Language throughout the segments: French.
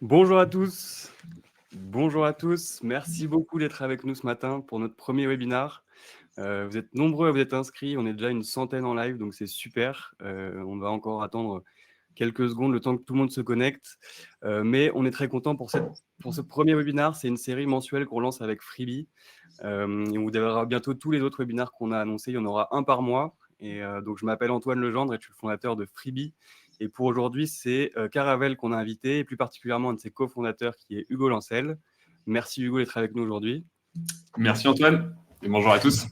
Bonjour à tous. Bonjour à tous. Merci beaucoup d'être avec nous ce matin pour notre premier webinar. Vous êtes nombreux à vous être inscrits. On est déjà une centaine en live, donc c'est super. On va encore attendre quelques secondes, le temps que tout le monde se connecte. Mais on est très content pour ce premier webinar. C'est une série mensuelle qu'on lance avec Freebie. Et on verra bientôt tous les autres webinars qu'on a annoncés. Il y en aura un par mois. Et donc, je m'appelle Antoine Legendre et je suis le fondateur de Freebie. Et pour aujourd'hui, c'est Caravelle qu'on a invité, et plus particulièrement un de ses cofondateurs qui est Hugo Lancel. Merci Hugo d'être avec nous aujourd'hui. Merci Antoine et bonjour à tous.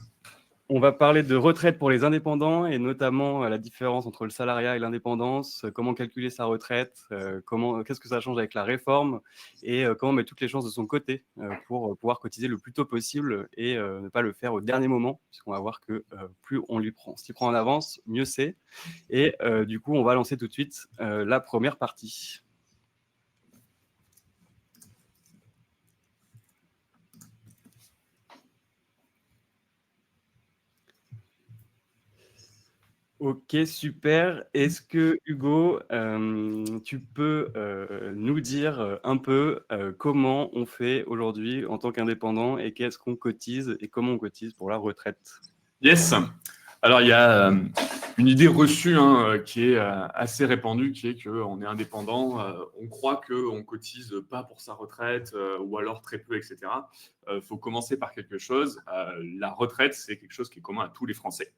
On va parler de retraite pour les indépendants et notamment la différence entre le salariat et l'indépendance, comment calculer sa retraite, qu'est-ce que ça change avec la réforme et comment mettre toutes les chances de son côté pour pouvoir cotiser le plus tôt possible et ne pas le faire au dernier moment, puisqu'on va voir que plus on s'y prend en avance, mieux c'est. Et du coup, on va lancer tout de suite la première partie. Ok, super. Est-ce que Hugo, tu peux nous dire un peu comment on fait aujourd'hui en tant qu'indépendant et qu'est-ce qu'on cotise et comment on cotise pour la retraite? Yes. Alors il y a une idée reçue qui est assez répandue, qui est qu'on est indépendant, on croit qu'on ne cotise pas pour sa retraite ou alors très peu, etc. Faut commencer par quelque chose. La retraite, c'est quelque chose qui est commun à tous les Français.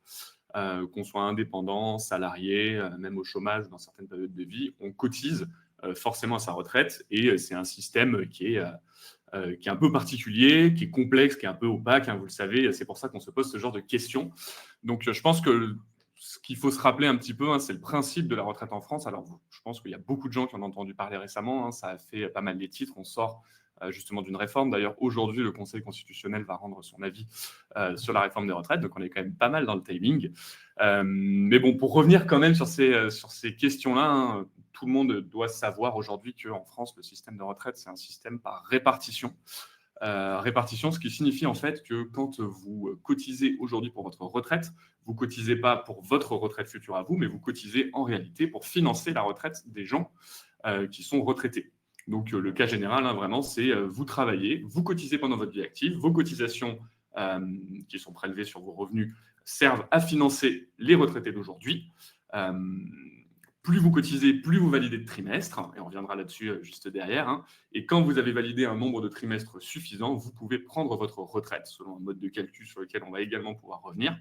Qu'on soit indépendant, salarié, même au chômage dans certaines périodes de vie, on cotise forcément à sa retraite et c'est un système qui est un peu particulier, qui est complexe, qui est un peu opaque, vous le savez, c'est pour ça qu'on se pose ce genre de questions. Donc je pense que ce qu'il faut se rappeler un petit peu, c'est le principe de la retraite en France. Alors je pense qu'il y a beaucoup de gens qui en ont entendu parler récemment, ça a fait pas mal les titres, on sort justement d'une réforme. D'ailleurs, aujourd'hui, le Conseil constitutionnel va rendre son avis sur la réforme des retraites, donc on est quand même pas mal dans le timing. Mais bon, pour revenir quand même sur ces questions-là, tout le monde doit savoir aujourd'hui qu'en France, le système de retraite, c'est un système par répartition. Répartition, ce qui signifie en fait que quand vous cotisez aujourd'hui pour votre retraite, vous cotisez pas pour votre retraite future à vous, mais vous cotisez en réalité pour financer la retraite des gens qui sont retraités. Donc le cas général, vraiment, c'est vous travaillez, vous cotisez pendant votre vie active, vos cotisations qui sont prélevées sur vos revenus servent à financer les retraités d'aujourd'hui. Plus vous cotisez, plus vous validez de trimestres, et on reviendra là-dessus juste derrière. Et quand vous avez validé un nombre de trimestres suffisant, vous pouvez prendre votre retraite, selon un mode de calcul sur lequel on va également pouvoir revenir.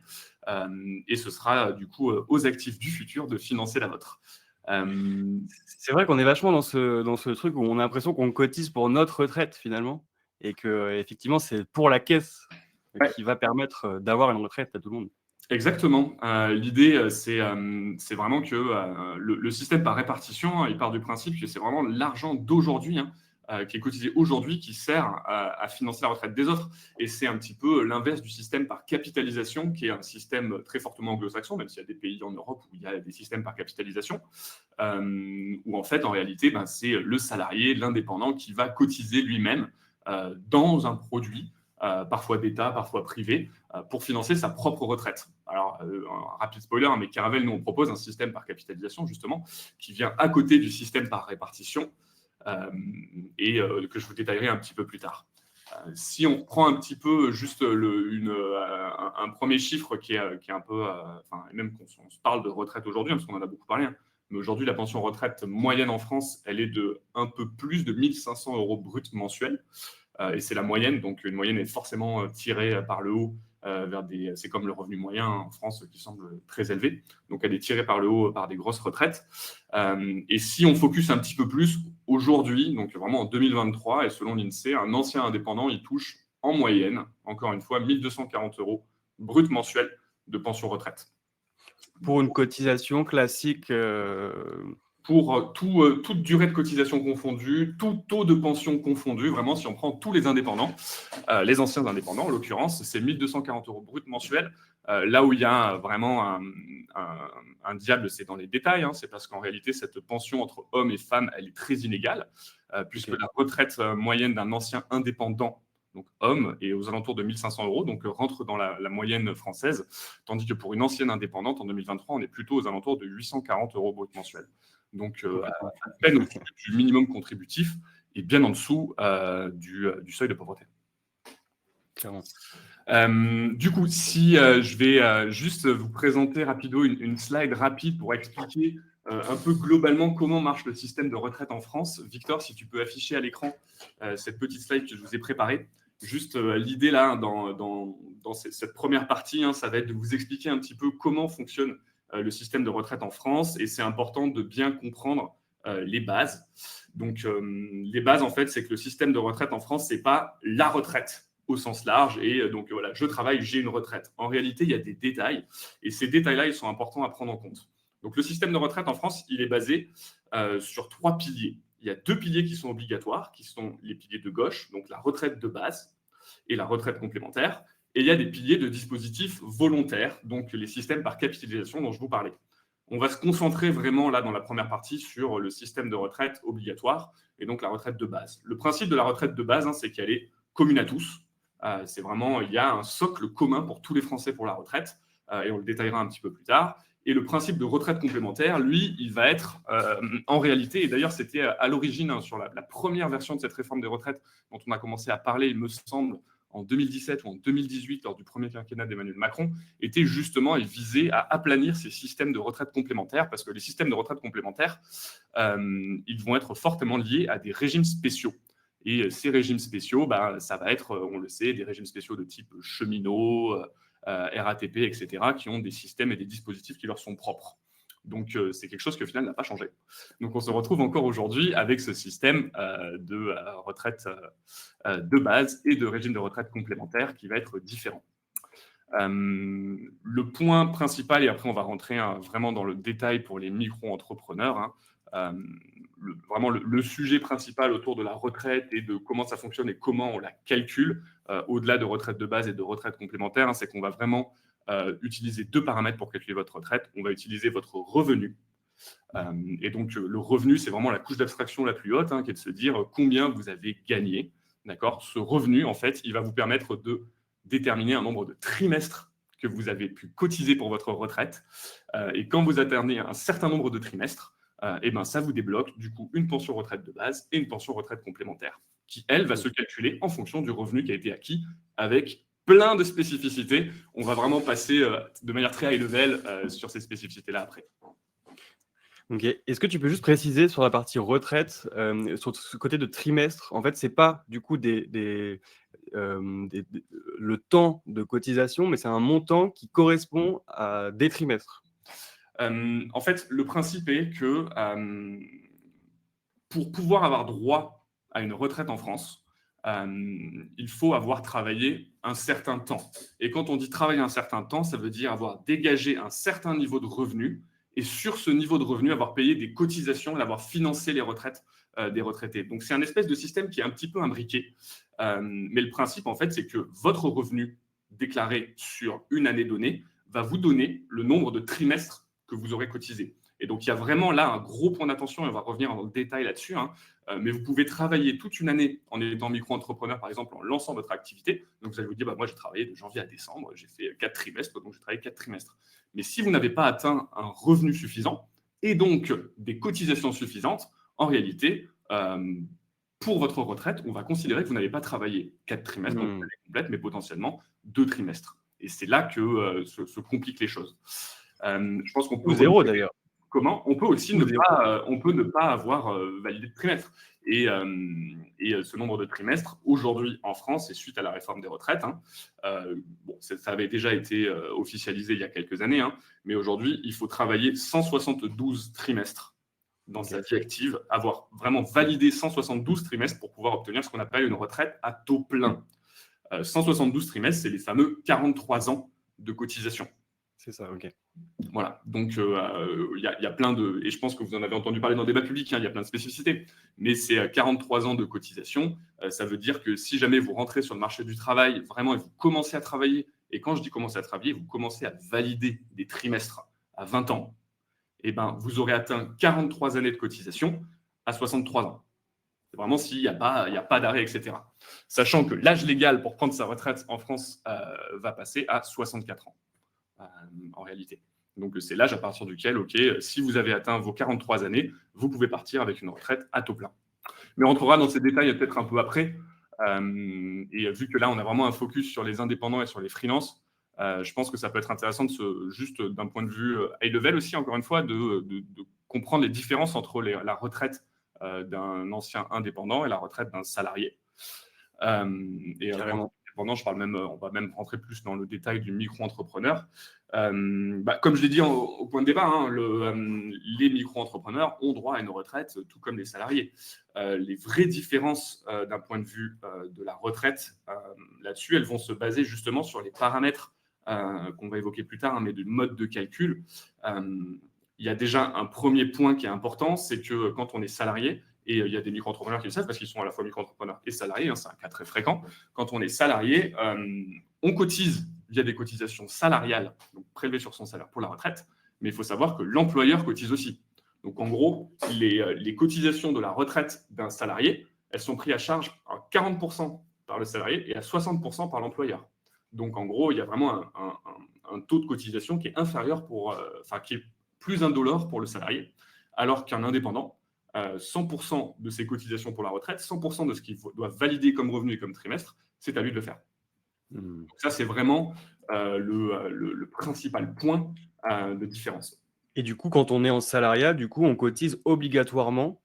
Et ce sera du coup aux actifs du futur de financer la vôtre. C'est vrai qu'on est vachement dans ce truc où on a l'impression qu'on cotise pour notre retraite finalement, et que effectivement c'est pour la caisse qui va permettre d'avoir une retraite à tout le monde. Exactement. L'idée, c'est vraiment que le système par répartition, il part du principe que c'est vraiment l'argent d'aujourd'hui qui est cotisé aujourd'hui qui sert à financer la retraite des autres. Et c'est un petit peu l'inverse du système par capitalisation, qui est un système très fortement anglo-saxon, même s'il y a des pays en Europe où il y a des systèmes par capitalisation, où en fait, en réalité, c'est le salarié, l'indépendant qui va cotiser lui-même dans un produit, parfois d'État, parfois privé, pour financer sa propre retraite. Alors, un rapide spoiler, mais Caravelle, nous, on propose un système par capitalisation, justement, qui vient à côté du système par répartition, et que je vous détaillerai un petit peu plus tard. Si on prend un petit peu juste un premier chiffre qui est un peu, même qu'on se parle de retraite aujourd'hui, parce qu'on en a beaucoup parlé, mais aujourd'hui, la pension retraite moyenne en France, elle est de un peu plus de 1 500 € bruts mensuels. Et c'est la moyenne, donc une moyenne est forcément tirée par le haut c'est comme le revenu moyen en France qui semble très élevé, donc elle est tirée par le haut par des grosses retraites. Et si on focus un petit peu plus aujourd'hui, donc vraiment en 2023, et selon l'INSEE, un ancien indépendant, il touche en moyenne, encore une fois, 1 240 € brut mensuels de pension retraite. Pour une cotisation classique Pour toute durée de cotisation confondue, tout taux de pension confondu, vraiment, si on prend tous les indépendants, les anciens indépendants, en l'occurrence, c'est 1 240 € brut mensuels. Là où il y a vraiment un diable, c'est dans les détails. C'est parce qu'en réalité, cette pension entre hommes et femmes, elle est très inégale, puisque la retraite moyenne d'un ancien indépendant, donc homme, est aux alentours de 1 500 €, donc rentre dans la moyenne française, tandis que pour une ancienne indépendante, en 2023, on est plutôt aux alentours de 840 € brut mensuels. Donc à peine au-dessus du minimum contributif. est bien en dessous du seuil de pauvreté. Clairement. Du coup, si je vais juste vous présenter rapido une slide rapide pour expliquer un peu globalement comment marche le système de retraite en France. Victor, si tu peux afficher à l'écran cette petite slide que je vous ai préparée. Juste l'idée là, dans cette première partie, ça va être de vous expliquer un petit peu comment fonctionne le système de retraite en France. Et c'est important de bien comprendre les bases. Donc, les bases, en fait, c'est que le système de retraite en France, ce n'est pas la retraite au sens large. Et donc, voilà, je travaille, j'ai une retraite. En réalité, il y a des détails. Et ces détails-là, ils sont importants à prendre en compte. Donc, le système de retraite en France, il est basé sur 3 piliers. Il y a 2 piliers qui sont obligatoires, qui sont les piliers de gauche, donc la retraite de base et la retraite complémentaire. Et il y a des piliers de dispositifs volontaires, donc les systèmes par capitalisation dont je vous parlais. On va se concentrer vraiment là dans la première partie sur le système de retraite obligatoire et donc la retraite de base. Le principe de la retraite de base, c'est qu'elle est commune à tous. C'est vraiment, il y a un socle commun pour tous les Français pour la retraite et on le détaillera un petit peu plus tard. Et le principe de retraite complémentaire, lui, il va être en réalité, et d'ailleurs c'était à l'origine sur la première version de cette réforme des retraites dont on a commencé à parler, il me semble, en 2017 ou en 2018, lors du premier quinquennat d'Emmanuel Macron, était justement et visait à aplanir ces systèmes de retraite complémentaires, parce que les systèmes de retraite complémentaires, ils vont être fortement liés à des régimes spéciaux. Et ces régimes spéciaux, ça va être, on le sait, des régimes spéciaux de type cheminot, RATP, etc., qui ont des systèmes et des dispositifs qui leur sont propres. Donc, c'est quelque chose qui, au final, n'a pas changé. Donc, on se retrouve encore aujourd'hui avec ce système de retraite de base et de régime de retraite complémentaire qui va être différent. Le point principal, et après, on va rentrer vraiment dans le détail pour les micro-entrepreneurs, vraiment le sujet principal autour de la retraite et de comment ça fonctionne et comment on la calcule, au-delà de retraite de base et de retraite complémentaire, c'est qu'on va vraiment utiliser 2 paramètres pour calculer votre retraite. On va utiliser votre revenu. Et donc, le revenu, c'est vraiment la couche d'abstraction la plus haute, qui est de se dire combien vous avez gagné. D'accord ? Ce revenu, en fait, il va vous permettre de déterminer un nombre de trimestres que vous avez pu cotiser pour votre retraite. Et quand vous atteignez un certain nombre de trimestres, ça vous débloque du coup une pension retraite de base et une pension retraite complémentaire, qui, elle, va se calculer en fonction du revenu qui a été acquis avec plein de spécificités. On va vraiment passer de manière très high level sur ces spécificités-là après. Ok. Est-ce que tu peux juste préciser sur la partie retraite, sur ce côté de trimestre, en fait, c'est pas du coup le temps de cotisation, mais c'est un montant qui correspond à des trimestres. En fait, le principe est que pour pouvoir avoir droit à une retraite en France, il faut avoir travaillé un certain temps. Et quand on dit travailler un certain temps, ça veut dire avoir dégagé un certain niveau de revenu et sur ce niveau de revenu, avoir payé des cotisations et avoir financé les retraites des retraités. Donc, c'est un espèce de système qui est un petit peu imbriqué. Mais le principe, en fait, c'est que votre revenu déclaré sur une année donnée va vous donner le nombre de trimestres que vous aurez cotisé. Et donc, il y a vraiment là un gros point d'attention, et on va revenir dans le détail là-dessus, mais vous pouvez travailler toute une année en étant micro-entrepreneur, par exemple, en lançant votre activité. Donc, vous allez vous dire, moi, j'ai travaillé de janvier à décembre, j'ai fait 4 trimestres, donc j'ai travaillé 4 trimestres. Mais si vous n'avez pas atteint un revenu suffisant, et donc des cotisations suffisantes, en réalité, pour votre retraite, on va considérer que vous n'avez pas travaillé 4 trimestres, donc une année complète, mais potentiellement 2 trimestres. Et c'est là que se compliquent les choses. Je pense qu'on peut... Ou zéro, d'ailleurs. Comment ? On peut aussi ne pas avoir validé de trimestre. Et ce nombre de trimestres, aujourd'hui en France, et suite à la réforme des retraites, ça avait déjà été officialisé il y a quelques années, mais aujourd'hui, il faut travailler 172 trimestres dans sa vie active, avoir vraiment validé 172 trimestres pour pouvoir obtenir ce qu'on appelle une retraite à taux plein. 172 trimestres, c'est les fameux 43 ans de cotisation. C'est ça, ok. Voilà, donc il y a plein de... Et je pense que vous en avez entendu parler dans le débat public, il y a plein de spécificités. Mais c'est 43 ans de cotisation. Ça veut dire que si jamais vous rentrez sur le marché du travail, vraiment, et vous commencez à travailler, et quand je dis commencer à travailler, vous commencez à valider des trimestres à 20 ans, et vous aurez atteint 43 années de cotisation à 63 ans. C'est vraiment s'il n'y a pas d'arrêt, etc. Sachant que l'âge légal pour prendre sa retraite en France va passer à 64 ans, en réalité. Donc, c'est l'âge à partir duquel, si vous avez atteint vos 43 années, vous pouvez partir avec une retraite à taux plein. Mais on rentrera dans ces détails peut-être un peu après. Et vu que là, on a vraiment un focus sur les indépendants et sur les freelances, je pense que ça peut être intéressant juste d'un point de vue high level aussi, encore une fois, de comprendre les différences entre la retraite d'un ancien indépendant et la retraite d'un salarié. Carrément. Indépendant, on va même rentrer plus dans le détail du micro-entrepreneur. Comme je l'ai dit au point de départ, hein, les micro-entrepreneurs ont droit à une retraite, tout comme les salariés. Les vraies différences d'un point de vue de la retraite là-dessus, elles vont se baser justement sur les paramètres qu'on va évoquer plus tard, hein, mais du mode de calcul. Il y a déjà un premier point qui est important, c'est que quand on est salarié, et il y a des micro-entrepreneurs qui le savent parce qu'ils sont à la fois micro-entrepreneurs et salariés, hein, c'est un cas très fréquent. Quand on est salarié, on cotise via des cotisations salariales, donc prélevées sur son salaire pour la retraite, mais il faut savoir que l'employeur cotise aussi. Donc en gros, les cotisations de la retraite d'un salarié, elles sont prises à charge à 40% par le salarié et à 60% par l'employeur. Donc en gros, il y a vraiment un taux de cotisation qui est inférieur qui est plus indolore pour le salarié, alors qu'un indépendant, 100% de ses cotisations pour la retraite, 100% de ce qu'il doit valider comme revenu et comme trimestre, c'est à lui de le faire. Donc ça, c'est vraiment le principal point de différence. Et du coup, quand on est en salariat, on cotise obligatoirement,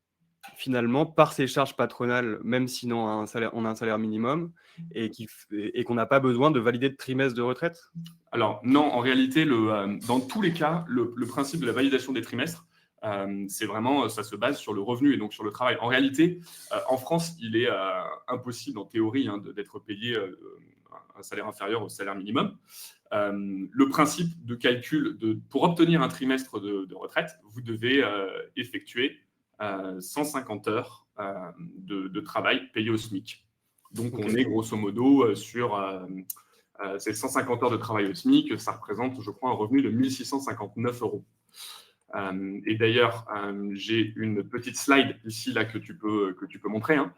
finalement, par ses charges patronales, même si on a un salaire minimum, et qu'on n'a pas besoin de valider de trimestre de retraite? Alors non, en réalité, dans tous les cas, le principe de la validation des trimestres, c'est vraiment, ça se base sur le revenu et donc sur le travail. En réalité, en France, il est impossible en théorie d'être payé un salaire inférieur au salaire minimum. Le principe de calcul, pour obtenir un trimestre de retraite, vous devez effectuer 150 heures de travail payé au SMIC. Donc on est grosso modo sur ces 150 heures de travail au SMIC, ça représente, je crois, un revenu de 1 659 euros. Et d'ailleurs, j'ai une petite slide ici là, que tu peux montrer. Hein.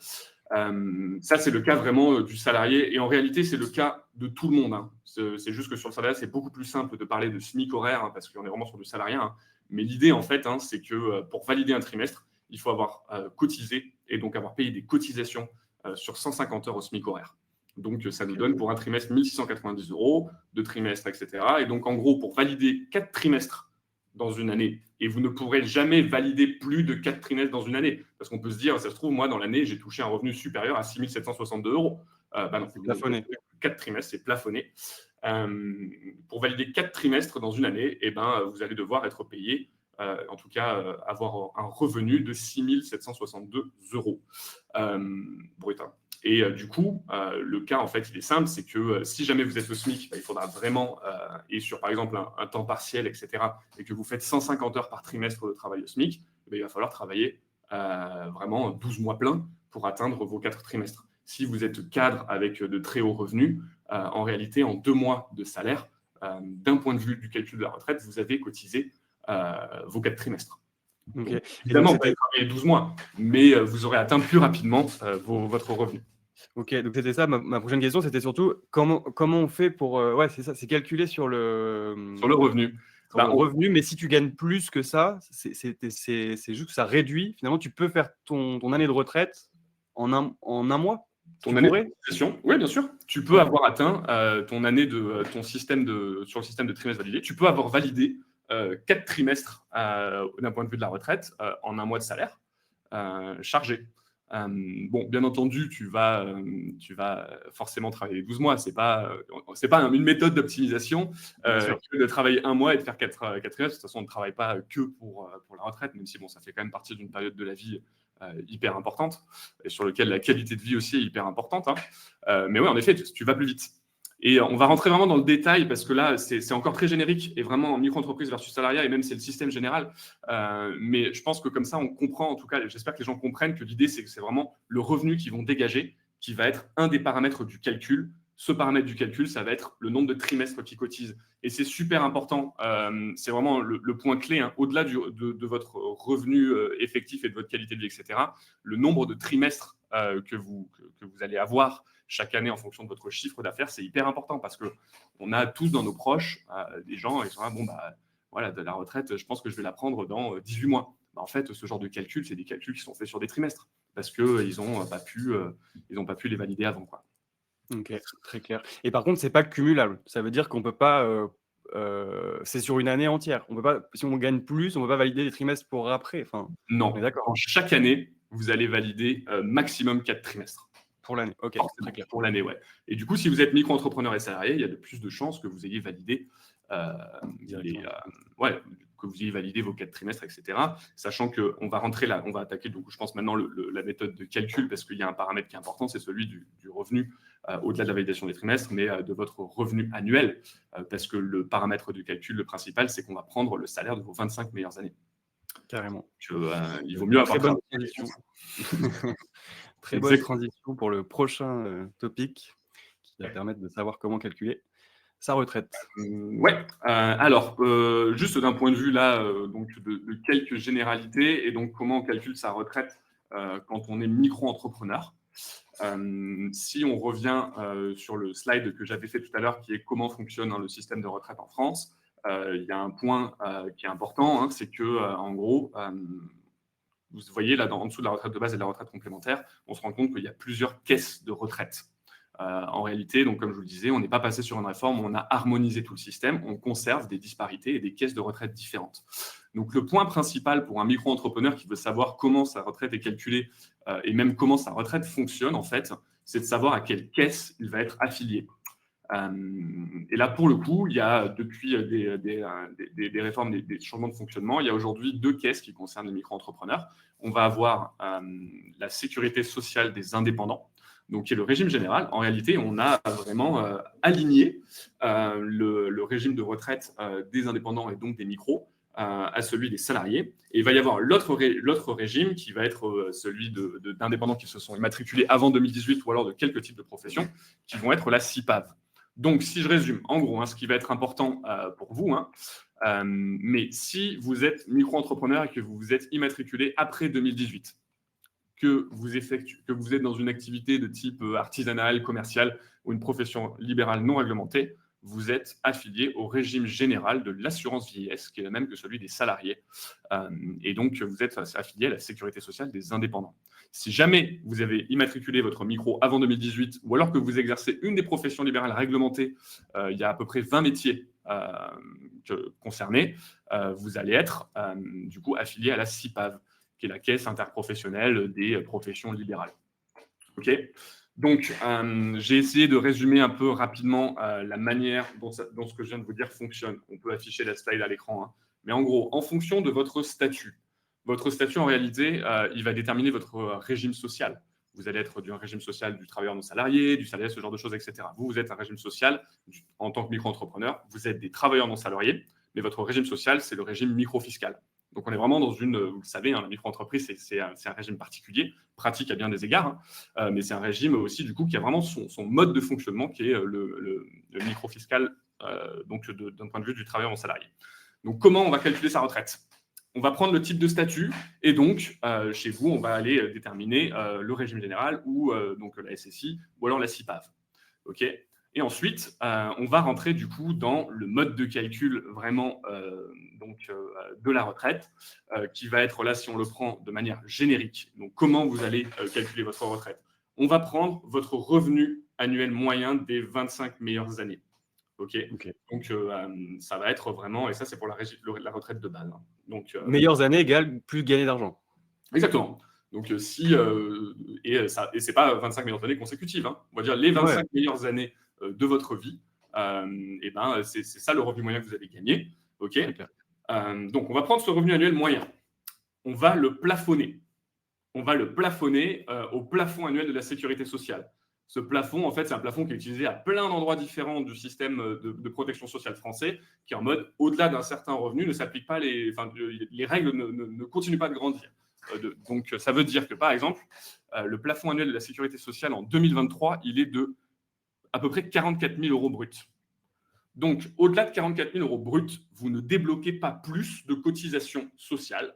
Ça, c'est le cas vraiment du salarié. Et en réalité, c'est le cas de tout le monde. Hein. C'est juste que sur le salarié, c'est beaucoup plus simple de parler de SMIC horaire hein, parce qu'on est vraiment sur du salariat. Hein. Mais l'idée, en fait, hein, c'est que pour valider un trimestre, il faut avoir cotisé et donc avoir payé des cotisations sur 150 heures au SMIC horaire. Donc, ça nous donne pour un trimestre 1 690 euros, 2 trimestres, etc. Et donc, en gros, pour valider 4 trimestres dans une année, et vous ne pourrez jamais valider plus de 4 trimestres dans une année, parce qu'on peut se dire, ça se trouve, moi, dans l'année, j'ai touché un revenu supérieur à 6 762 euros. Non, c'est plafonné. 4 trimestres, c'est plafonné. Pour valider 4 trimestres dans une année, vous allez devoir être payé, en tout cas, avoir un revenu de 6 762 euros brut. Et du coup, le cas, en fait, il est simple, c'est que si jamais vous êtes au SMIC, il faudra vraiment, et sur, par exemple, un temps partiel, etc., et que vous faites 150 heures par trimestre de travail au SMIC, il va falloir travailler vraiment 12 mois pleins pour atteindre vos 4 trimestres. Si vous êtes cadre avec de très hauts revenus, en réalité, en 2 mois de salaire, d'un point de vue du calcul de la retraite, vous avez cotisé vos 4 trimestres. Okay. Donc, évidemment, vous allez travailler 12 mois, mais vous aurez atteint plus rapidement votre revenu. Ok, donc c'était ça. Ma prochaine question, c'était surtout comment on fait pour... ouais, c'est ça, c'est calculé sur le revenu. Sur le revenu, mais si tu gagnes plus que ça, c'est juste que ça réduit. Finalement, tu peux faire ton année de retraite en un mois. Ton année de cotisation, oui, bien sûr. Tu peux avoir atteint ton année sur le système de trimestre validé. Tu peux avoir validé 4 trimestres d'un point de vue de la retraite en un mois de salaire chargé. Bon, bien entendu, tu vas forcément travailler 12 mois. C'est pas une méthode d'optimisation que de travailler un mois et de faire 4 trimestres. De toute façon, on ne travaille pas que pour la retraite, même si bon, ça fait quand même partie d'une période de la vie hyper importante et sur lequel la qualité de vie aussi est hyper importante. Hein. Mais oui, en effet, tu vas plus vite. Et on va rentrer vraiment dans le détail parce que là, c'est encore très générique et vraiment micro-entreprise versus salariat et même c'est le système général. Mais je pense que comme ça, on comprend, en tout cas, j'espère que les gens comprennent que l'idée, c'est que c'est vraiment le revenu qu'ils vont dégager qui va être un des paramètres du calcul. Ce paramètre du calcul, ça va être le nombre de trimestres qu'ils cotisent. Et c'est super important. C'est vraiment le point clé, hein, au-delà de votre revenu effectif et de votre qualité de vie, etc. Le nombre de trimestres que vous allez avoir chaque année en fonction de votre chiffre d'affaires, c'est hyper important parce qu'on a tous dans nos proches des gens qui sont là, bon, bah, voilà, de la retraite, je pense que je vais la prendre dans 18 mois. Bah, en fait, ce genre de calcul, c'est des calculs qui sont faits sur des trimestres parce qu'ils n'ont pas pu les valider avant, quoi. Ok, très clair. Et par contre, c'est pas cumulable. Ça veut dire qu'on peut pas. C'est sur une année entière. On peut pas. Si on gagne plus, on peut pas valider les trimestres pour après. Enfin, on est Non, d'accord. chaque année, vous allez valider maximum 4 trimestres. Pour l'année. Ok, Forcément, très clair. pour l'année, ouais. Et du coup, si vous êtes micro-entrepreneur et salarié, il y a de plus de chances que vous ayez validé que vous ayez validé vos 4 trimestres, etc. Sachant qu'on va rentrer là, on va attaquer, donc je pense maintenant la méthode de calcul, parce qu'il y a un paramètre qui est important, c'est celui du revenu, au-delà de la validation des trimestres, mais de votre revenu annuel, parce que le paramètre du calcul, le principal, c'est qu'on va prendre le salaire de vos 25 meilleures années. Carrément. Il vaut mieux avoir Très bonne travaillé. transition. Très bonne Exactement. transition pour le prochain topic qui va permettre de savoir comment calculer sa retraite. Ouais. Alors, juste d'un point de vue là, donc de quelques généralités et donc comment on calcule sa retraite quand on est micro-entrepreneur. Si on revient sur le slide que j'avais fait tout à l'heure, qui est comment fonctionne le système de retraite en France, il y a un point qui est important, hein, c'est que en gros, vous voyez là en dessous de la retraite de base et de la retraite complémentaire, on se rend compte qu'il y a plusieurs caisses de retraite. En réalité, donc comme je vous le disais, on n'est pas passé sur une réforme, on a harmonisé tout le système, on conserve des disparités et des caisses de retraite différentes. Donc le point principal pour un micro-entrepreneur qui veut savoir comment sa retraite est calculée et même comment sa retraite fonctionne, en fait, c'est de savoir à quelle caisse il va être affilié. Et là, pour le coup, il y a depuis des réformes, des changements de fonctionnement, il y a aujourd'hui 2 caisses qui concernent les micro-entrepreneurs. On va avoir la sécurité sociale des indépendants, donc qui est le régime général. En réalité, on a vraiment aligné le régime de retraite des indépendants et donc des micros à celui des salariés. Et il va y avoir l'autre régime qui va être celui d'indépendants qui se sont immatriculés avant 2018 ou alors de quelques types de professions qui vont être la CIPAV. Donc, si je résume, en gros, ce qui va être important pour vous, mais si vous êtes micro-entrepreneur et que vous vous êtes immatriculé après 2018, que vous êtes dans une activité de type artisanal, commercial ou une profession libérale non réglementée, vous êtes affilié au régime général de l'assurance vieillesse, qui est le même que celui des salariés. Et donc, vous êtes affilié à la sécurité sociale des indépendants. Si jamais vous avez immatriculé votre micro avant 2018, ou alors que vous exercez une des professions libérales réglementées, il y a à peu près 20 métiers concernés, vous allez être du coup affilié à la CIPAV, qui est la caisse interprofessionnelle des professions libérales. OK ? Donc, j'ai essayé de résumer un peu rapidement la manière dont ce que je viens de vous dire fonctionne. On peut afficher la slide à l'écran. Mais en gros, en fonction de votre statut en réalité, il va déterminer votre régime social. Vous allez être du régime social du travailleur non salarié, du salarié, ce genre de choses, etc. Vous êtes un régime social en tant que micro-entrepreneur. Vous êtes des travailleurs non salariés, mais votre régime social, c'est le régime micro-fiscal. Donc, on est vraiment dans vous le savez, la micro-entreprise, c'est un régime particulier, pratique à bien des égards, mais c'est un régime aussi, du coup, qui a vraiment son mode de fonctionnement, qui est le micro-fiscal, donc d'un point de vue du travailleur non salarié. Donc, comment on va calculer sa retraite ? On va prendre le type de statut et donc, chez vous, on va aller déterminer le régime général ou donc la SSI ou alors la CIPAV. OK ? Et ensuite, on va rentrer du coup dans le mode de calcul vraiment de la retraite, qui va être là, si on le prend de manière générique. Donc, comment vous allez calculer votre retraite ? On va prendre votre revenu annuel moyen des 25 meilleures années. OK ? Donc, ça va être vraiment, et ça, c'est pour la retraite de base. Donc, meilleures années égale plus gagner d'argent. Exactement. Donc, et c'est pas 25 meilleures années consécutives. On va dire les 25 meilleures années de votre vie. C'est ça le revenu moyen que vous allez gagner. OK ? Donc, on va prendre ce revenu annuel moyen. On va le plafonner. On va le plafonner au plafond annuel de la sécurité sociale. Ce plafond, en fait, c'est un plafond qui est utilisé à plein d'endroits différents du système de protection sociale français, qui est en mode, au-delà d'un certain revenu, ne s'applique pas les règles ne continuent pas de grandir. Donc, ça veut dire que, par exemple, le plafond annuel de la sécurité sociale en 2023, il est de à peu près 44 000 euros bruts. Donc, au-delà de 44 000 euros bruts, vous ne débloquez pas plus de cotisations sociales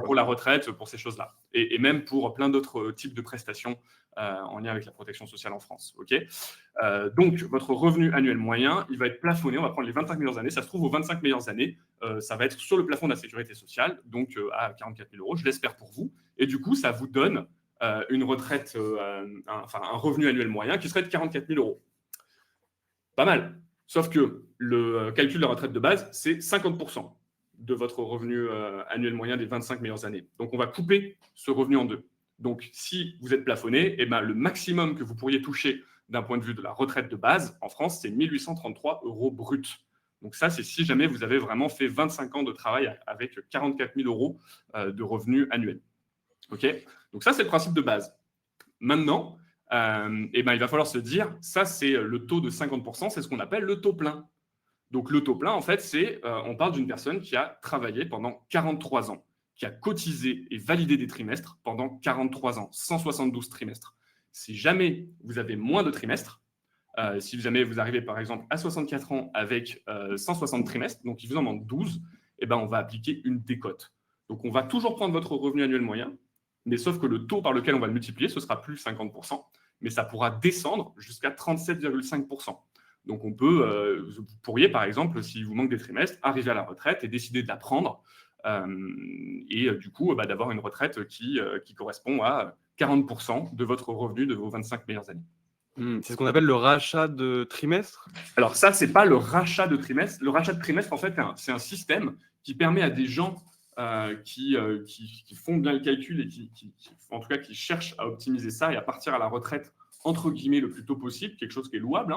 pour la retraite, pour ces choses-là. Et même pour plein d'autres types de prestations en lien avec la protection sociale en France. Okay, donc, votre revenu annuel moyen, il va être plafonné. On va prendre les 25 meilleures années. Ça se trouve, aux 25 meilleures années, ça va être sur le plafond de la sécurité sociale, donc à 44 000 euros. Je l'espère pour vous. Et du coup, ça vous donne une retraite, un revenu annuel moyen qui serait de 44 000 euros. Pas mal. Sauf que le calcul de la retraite de base, c'est 50% de votre revenu annuel moyen des 25 meilleures années. Donc, on va couper ce revenu en deux. Donc, si vous êtes plafonné, eh ben, le maximum que vous pourriez toucher d'un point de vue de la retraite de base en France, c'est 1 833 euros bruts. Donc ça, c'est si jamais vous avez vraiment fait 25 ans de travail avec 44 000 euros de revenus annuels. Okay, donc ça, c'est le principe de base. Maintenant, il va falloir se dire, ça, c'est le taux de 50%, c'est ce qu'on appelle le taux plein. Donc le taux plein, en fait, on parle d'une personne qui a travaillé pendant 43 ans, qui a cotisé et validé des trimestres pendant 43 ans, 172 trimestres. Si jamais vous avez moins de trimestres, si jamais vous arrivez par exemple à 64 ans avec 160 trimestres, donc il vous en manque 12, on va appliquer une décote. Donc on va toujours prendre votre revenu annuel moyen, mais sauf que le taux par lequel on va le multiplier, ce sera plus 50%, mais ça pourra descendre jusqu'à 37,5%. Donc vous pourriez par exemple, s'il vous manque des trimestres, arriver à la retraite et décider de la prendre, et du coup d'avoir une retraite qui correspond à 40% de votre revenu de vos 25 meilleures années. C'est ce qu'on appelle le rachat de trimestre. Alors ça, c'est pas le rachat de trimestre. Le rachat de trimestre, en fait, c'est un système qui permet à des gens qui font bien le calcul et en tout cas, qui cherchent à optimiser ça et à partir à la retraite, entre guillemets, le plus tôt possible, quelque chose qui est louable.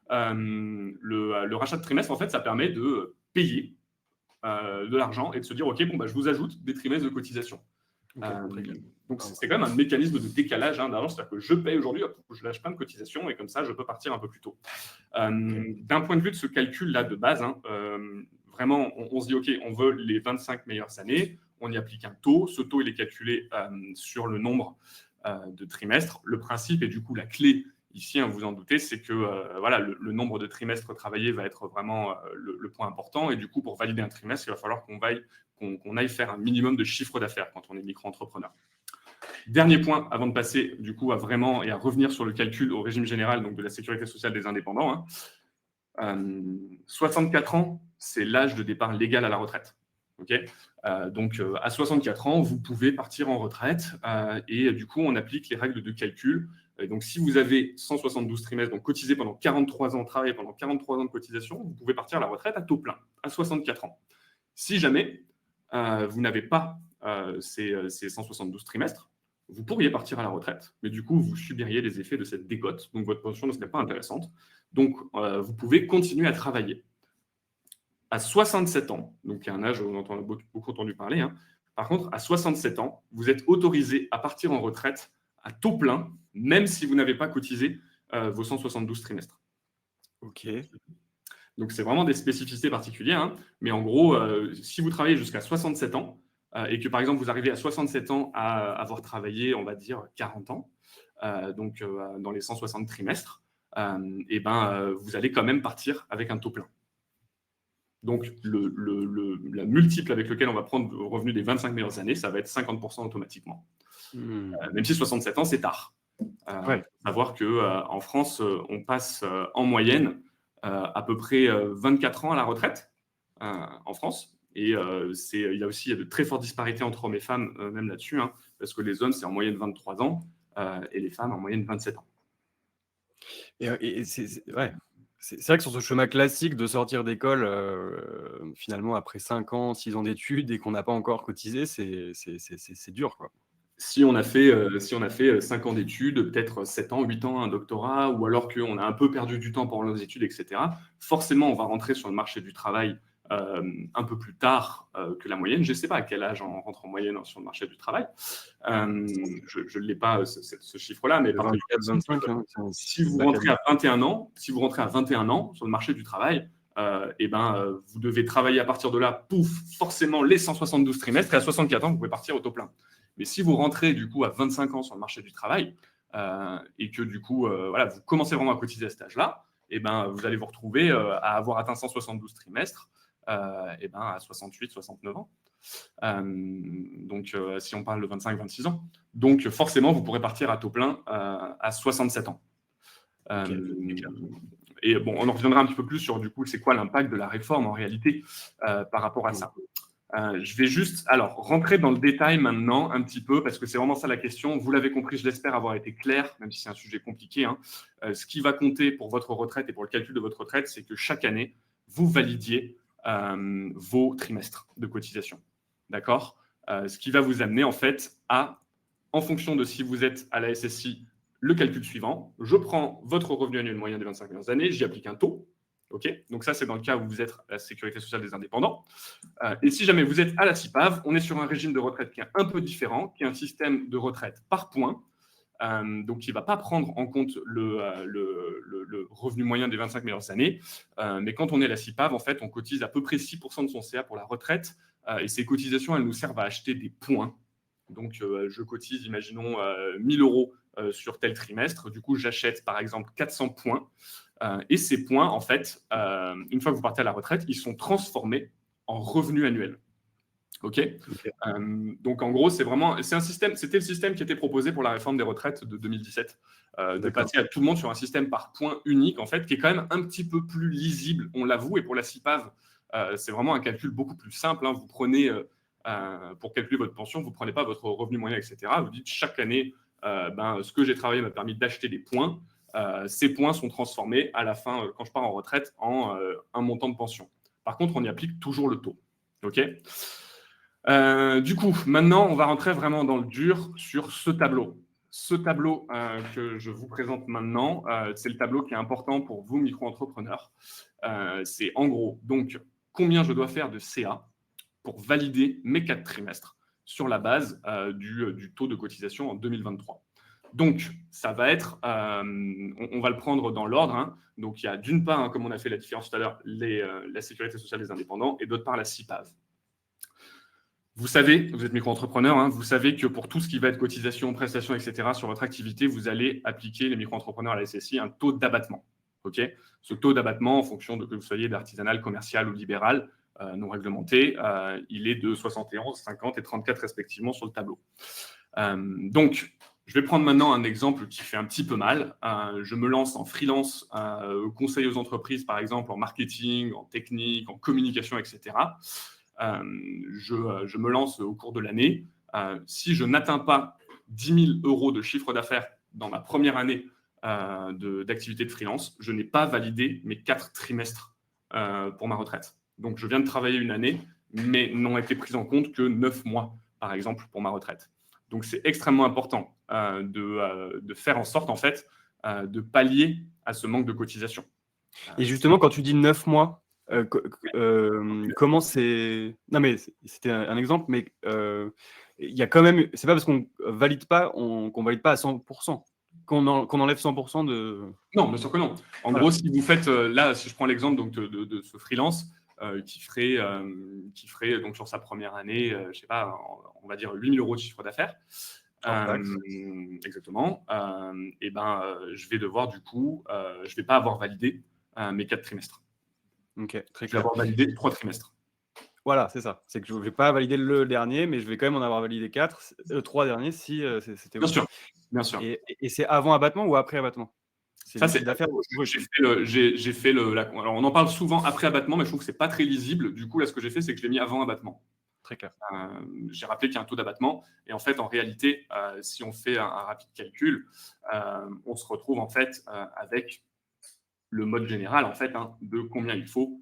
Le rachat de trimestre, en fait, ça permet de payer de l'argent et de se dire, OK, je vous ajoute des trimestres de cotisation. Donc, c'est quand même un mécanisme de décalage d'avance, c'est-à-dire que je paye aujourd'hui, je lâche plein de cotisations et comme ça, je peux partir un peu plus tôt. D'un point de vue de ce calcul-là de base, vraiment, on se dit, OK, on veut les 25 meilleures années, on y applique un taux. Ce taux, il est calculé sur le nombre de trimestres. Le principe et du coup la clé ici, vous en doutez, c'est que le nombre de trimestres travaillés va être vraiment le point important. Et du coup, pour valider un trimestre, il va falloir qu'on aille faire un minimum de chiffre d'affaires quand on est micro-entrepreneur. Dernier point, avant de passer du coup à revenir sur le calcul au régime général donc de la sécurité sociale des indépendants. 64 ans, c'est l'âge de départ légal à la retraite. Okay, donc, à 64 ans, vous pouvez partir en retraite et du coup, on applique les règles de calcul. Et donc, si vous avez 172 trimestres, donc cotisé pendant 43 ans, travaillé pendant 43 ans de cotisation, vous pouvez partir à la retraite à taux plein, à 64 ans. Si jamais vous n'avez pas ces 172 trimestres, vous pourriez partir à la retraite, mais du coup, vous subiriez les effets de cette décote, donc votre pension ne serait pas intéressante. Donc, vous pouvez continuer à travailler. À 67 ans, donc il y a un âge où on entend beaucoup entendu parler, par contre, à 67 ans, vous êtes autorisé à partir en retraite à taux plein, même si vous n'avez pas cotisé vos 172 trimestres. OK. Donc, c'est vraiment des spécificités particulières, mais en gros, si vous travaillez jusqu'à 67 ans, et que, par exemple, vous arrivez à 67 ans à avoir travaillé, on va dire, 40 ans, donc dans les 160 trimestres, vous allez quand même partir avec un taux plein. Donc, la multiple avec lequel on va prendre le revenu des 25 meilleures années, ça va être 50% automatiquement. Même si 67 ans, c'est tard. Ouais. Savoir qu'en France, on passe en moyenne à peu près 24 ans à la retraite en France. Et il y a aussi de très fortes disparités entre hommes et femmes, même là-dessus, parce que les hommes, c'est en moyenne 23 ans et les femmes, en moyenne 27 ans. Et c'est vrai que sur ce chemin classique de sortir d'école, finalement, après 5 ans, 6 ans d'études et qu'on n'a pas encore cotisé, c'est dur, quoi. Si on a fait 5 ans d'études, peut-être 7 ans, 8 ans, un doctorat, ou alors qu'on a un peu perdu du temps pendant nos études, etc., forcément, on va rentrer sur le marché du travail un peu plus tard que la moyenne. Je ne sais pas à quel âge on rentre en moyenne sur le marché du travail. Je ne l'ai pas, ce chiffre-là, mais 24, 25, si vous rentrez à 21 ans, sur le marché du travail, vous devez travailler à partir de là, pouf, forcément les 172 trimestres, et à 64 ans, vous pouvez partir au taux plein. Mais si vous rentrez du coup à 25 ans sur le marché du travail et que du coup, vous commencez vraiment à cotiser à cet âge-là, vous allez vous retrouver à avoir atteint 172 trimestres à 68, 69 ans. Donc, si on parle de 25-26 ans. Donc, forcément, vous pourrez partir à taux plein à 67 ans. Et bon, on en reviendra un petit peu plus sur, du coup, c'est quoi l'impact de la réforme en réalité par rapport à ça. Je vais juste rentrer dans le détail maintenant un petit peu, parce que c'est vraiment ça la question. Vous l'avez compris, je l'espère avoir été clair, même si c'est un sujet compliqué. Ce qui va compter pour votre retraite et pour le calcul de votre retraite, c'est que chaque année, vous validiez vos trimestres de cotisation. D'accord ? Ce qui va vous amener en fait à, en fonction de si vous êtes à la SSI, le calcul suivant. Je prends votre revenu annuel moyen des 25 dernières années, j'y applique un taux. Okay, donc ça, c'est dans le cas où vous êtes à la Sécurité sociale des indépendants. Et si jamais vous êtes à la CIPAV, on est sur un régime de retraite qui est un peu différent, qui est un système de retraite par points, donc qui ne va pas prendre en compte le revenu moyen des 25 meilleures années. Mais quand on est à la CIPAV, en fait, on cotise à peu près 6% de son CA pour la retraite. Et ces cotisations, elles nous servent à acheter des points. Donc, je cotise, imaginons, 1000 euros sur tel trimestre. Du coup, j'achète, par exemple, 400 points. Et ces points, en fait, une fois que vous partez à la retraite, ils sont transformés en revenu annuel. Okay. Donc, en gros, c'était le système qui était proposé pour la réforme des retraites de 2017, de passer à tout le monde sur un système par points unique, en fait, qui est quand même un petit peu plus lisible, on l'avoue. Et pour la CIPAV, c'est vraiment un calcul beaucoup plus simple. Vous prenez, pour calculer votre pension, vous ne prenez pas votre revenu moyen, etc. Vous dites chaque année, ce que j'ai travaillé m'a permis d'acheter des points. Ces points sont transformés à la fin, quand je pars en retraite, en un montant de pension. Par contre, on y applique toujours le taux. OK ? Du coup, maintenant, on va rentrer vraiment dans le dur sur ce tableau. Ce tableau que je vous présente maintenant, c'est le tableau qui est important pour vous, micro-entrepreneurs. C'est en gros, donc, combien je dois faire de CA pour valider mes 4 trimestres sur la base du taux de cotisation en 2023. Donc, ça va être, on va le prendre dans l'ordre. Donc, il y a d'une part, comme on a fait la différence tout à l'heure, la Sécurité sociale des indépendants, et d'autre part, la CIPAV. Vous savez, vous êtes micro-entrepreneur, vous savez que pour tout ce qui va être cotisation, prestations, etc., sur votre activité, vous allez appliquer, les micro-entrepreneurs à la SSI, un taux d'abattement. Okay, ce taux d'abattement, en fonction de que vous soyez d'artisanal, commercial ou libéral, non réglementé, il est de 71, 50 et 34 respectivement sur le tableau. Donc, je vais prendre maintenant un exemple qui fait un petit peu mal. Je me lance en freelance, conseil aux entreprises, par exemple, en marketing, en technique, en communication, etc. Je me lance au cours de l'année. Si je n'atteins pas 10 000 euros de chiffre d'affaires dans ma première année d'activité de freelance, je n'ai pas validé mes 4 trimestres pour ma retraite. Donc, je viens de travailler une année, mais n'ont été pris en compte que 9 mois, par exemple, pour ma retraite. Donc, c'est extrêmement important de faire en sorte, en fait, de pallier à ce manque de cotisation. Et justement, quand tu dis 9 mois, comment c'est... Non, mais c'était un exemple, mais il y a quand même... C'est pas parce qu'on valide pas, qu'on valide pas à 100%, qu'on enlève 100% de... Non, bien sûr que non. En gros, si vous faites... là, si je prends l'exemple donc, de ce freelance qui ferait donc, sur sa première année, je sais pas, on va dire 8 000 euros de chiffre d'affaires. Exactement. Je vais devoir, du coup, je vais pas avoir validé mes 4 trimestres. Ok, très clair. Je vais avoir validé 3 trimestres. Voilà, c'est ça. C'est que je ne vais pas valider le dernier, mais je vais quand même en avoir validé 3 derniers si c'était... Bien sûr, bien sûr. Et c'est avant abattement ou après abattement? Ça, c'est d'affaires. J'ai fait alors, on en parle souvent après abattement, mais je trouve que c'est pas très lisible. Du coup, là, ce que j'ai fait, c'est que je l'ai mis avant abattement. Très clair. J'ai rappelé qu'il y a un taux d'abattement. Et en fait, en réalité, si on fait un rapide calcul, on se retrouve en fait avec le mode général en fait, de combien il faut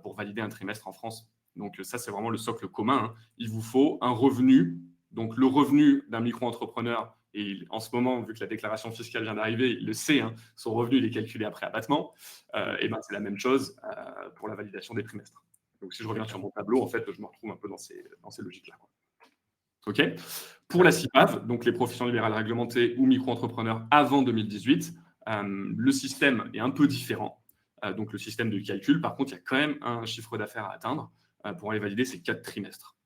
pour valider un trimestre en France. Donc ça, c'est vraiment le socle commun. Il vous faut un revenu. Donc le revenu d'un micro-entrepreneur, et en ce moment, vu que la déclaration fiscale vient d'arriver, il le sait, son revenu il est calculé après abattement. C'est la même chose pour la validation des trimestres. Donc si je reviens sur mon tableau, en fait, je me retrouve un peu dans ces logiques-là. OK. Pour la CIPAV, donc les professions libérales réglementées ou micro-entrepreneurs avant 2018, le système est un peu différent. Donc le système de calcul, par contre, il y a quand même un chiffre d'affaires à atteindre pour aller valider ces 4 trimestres.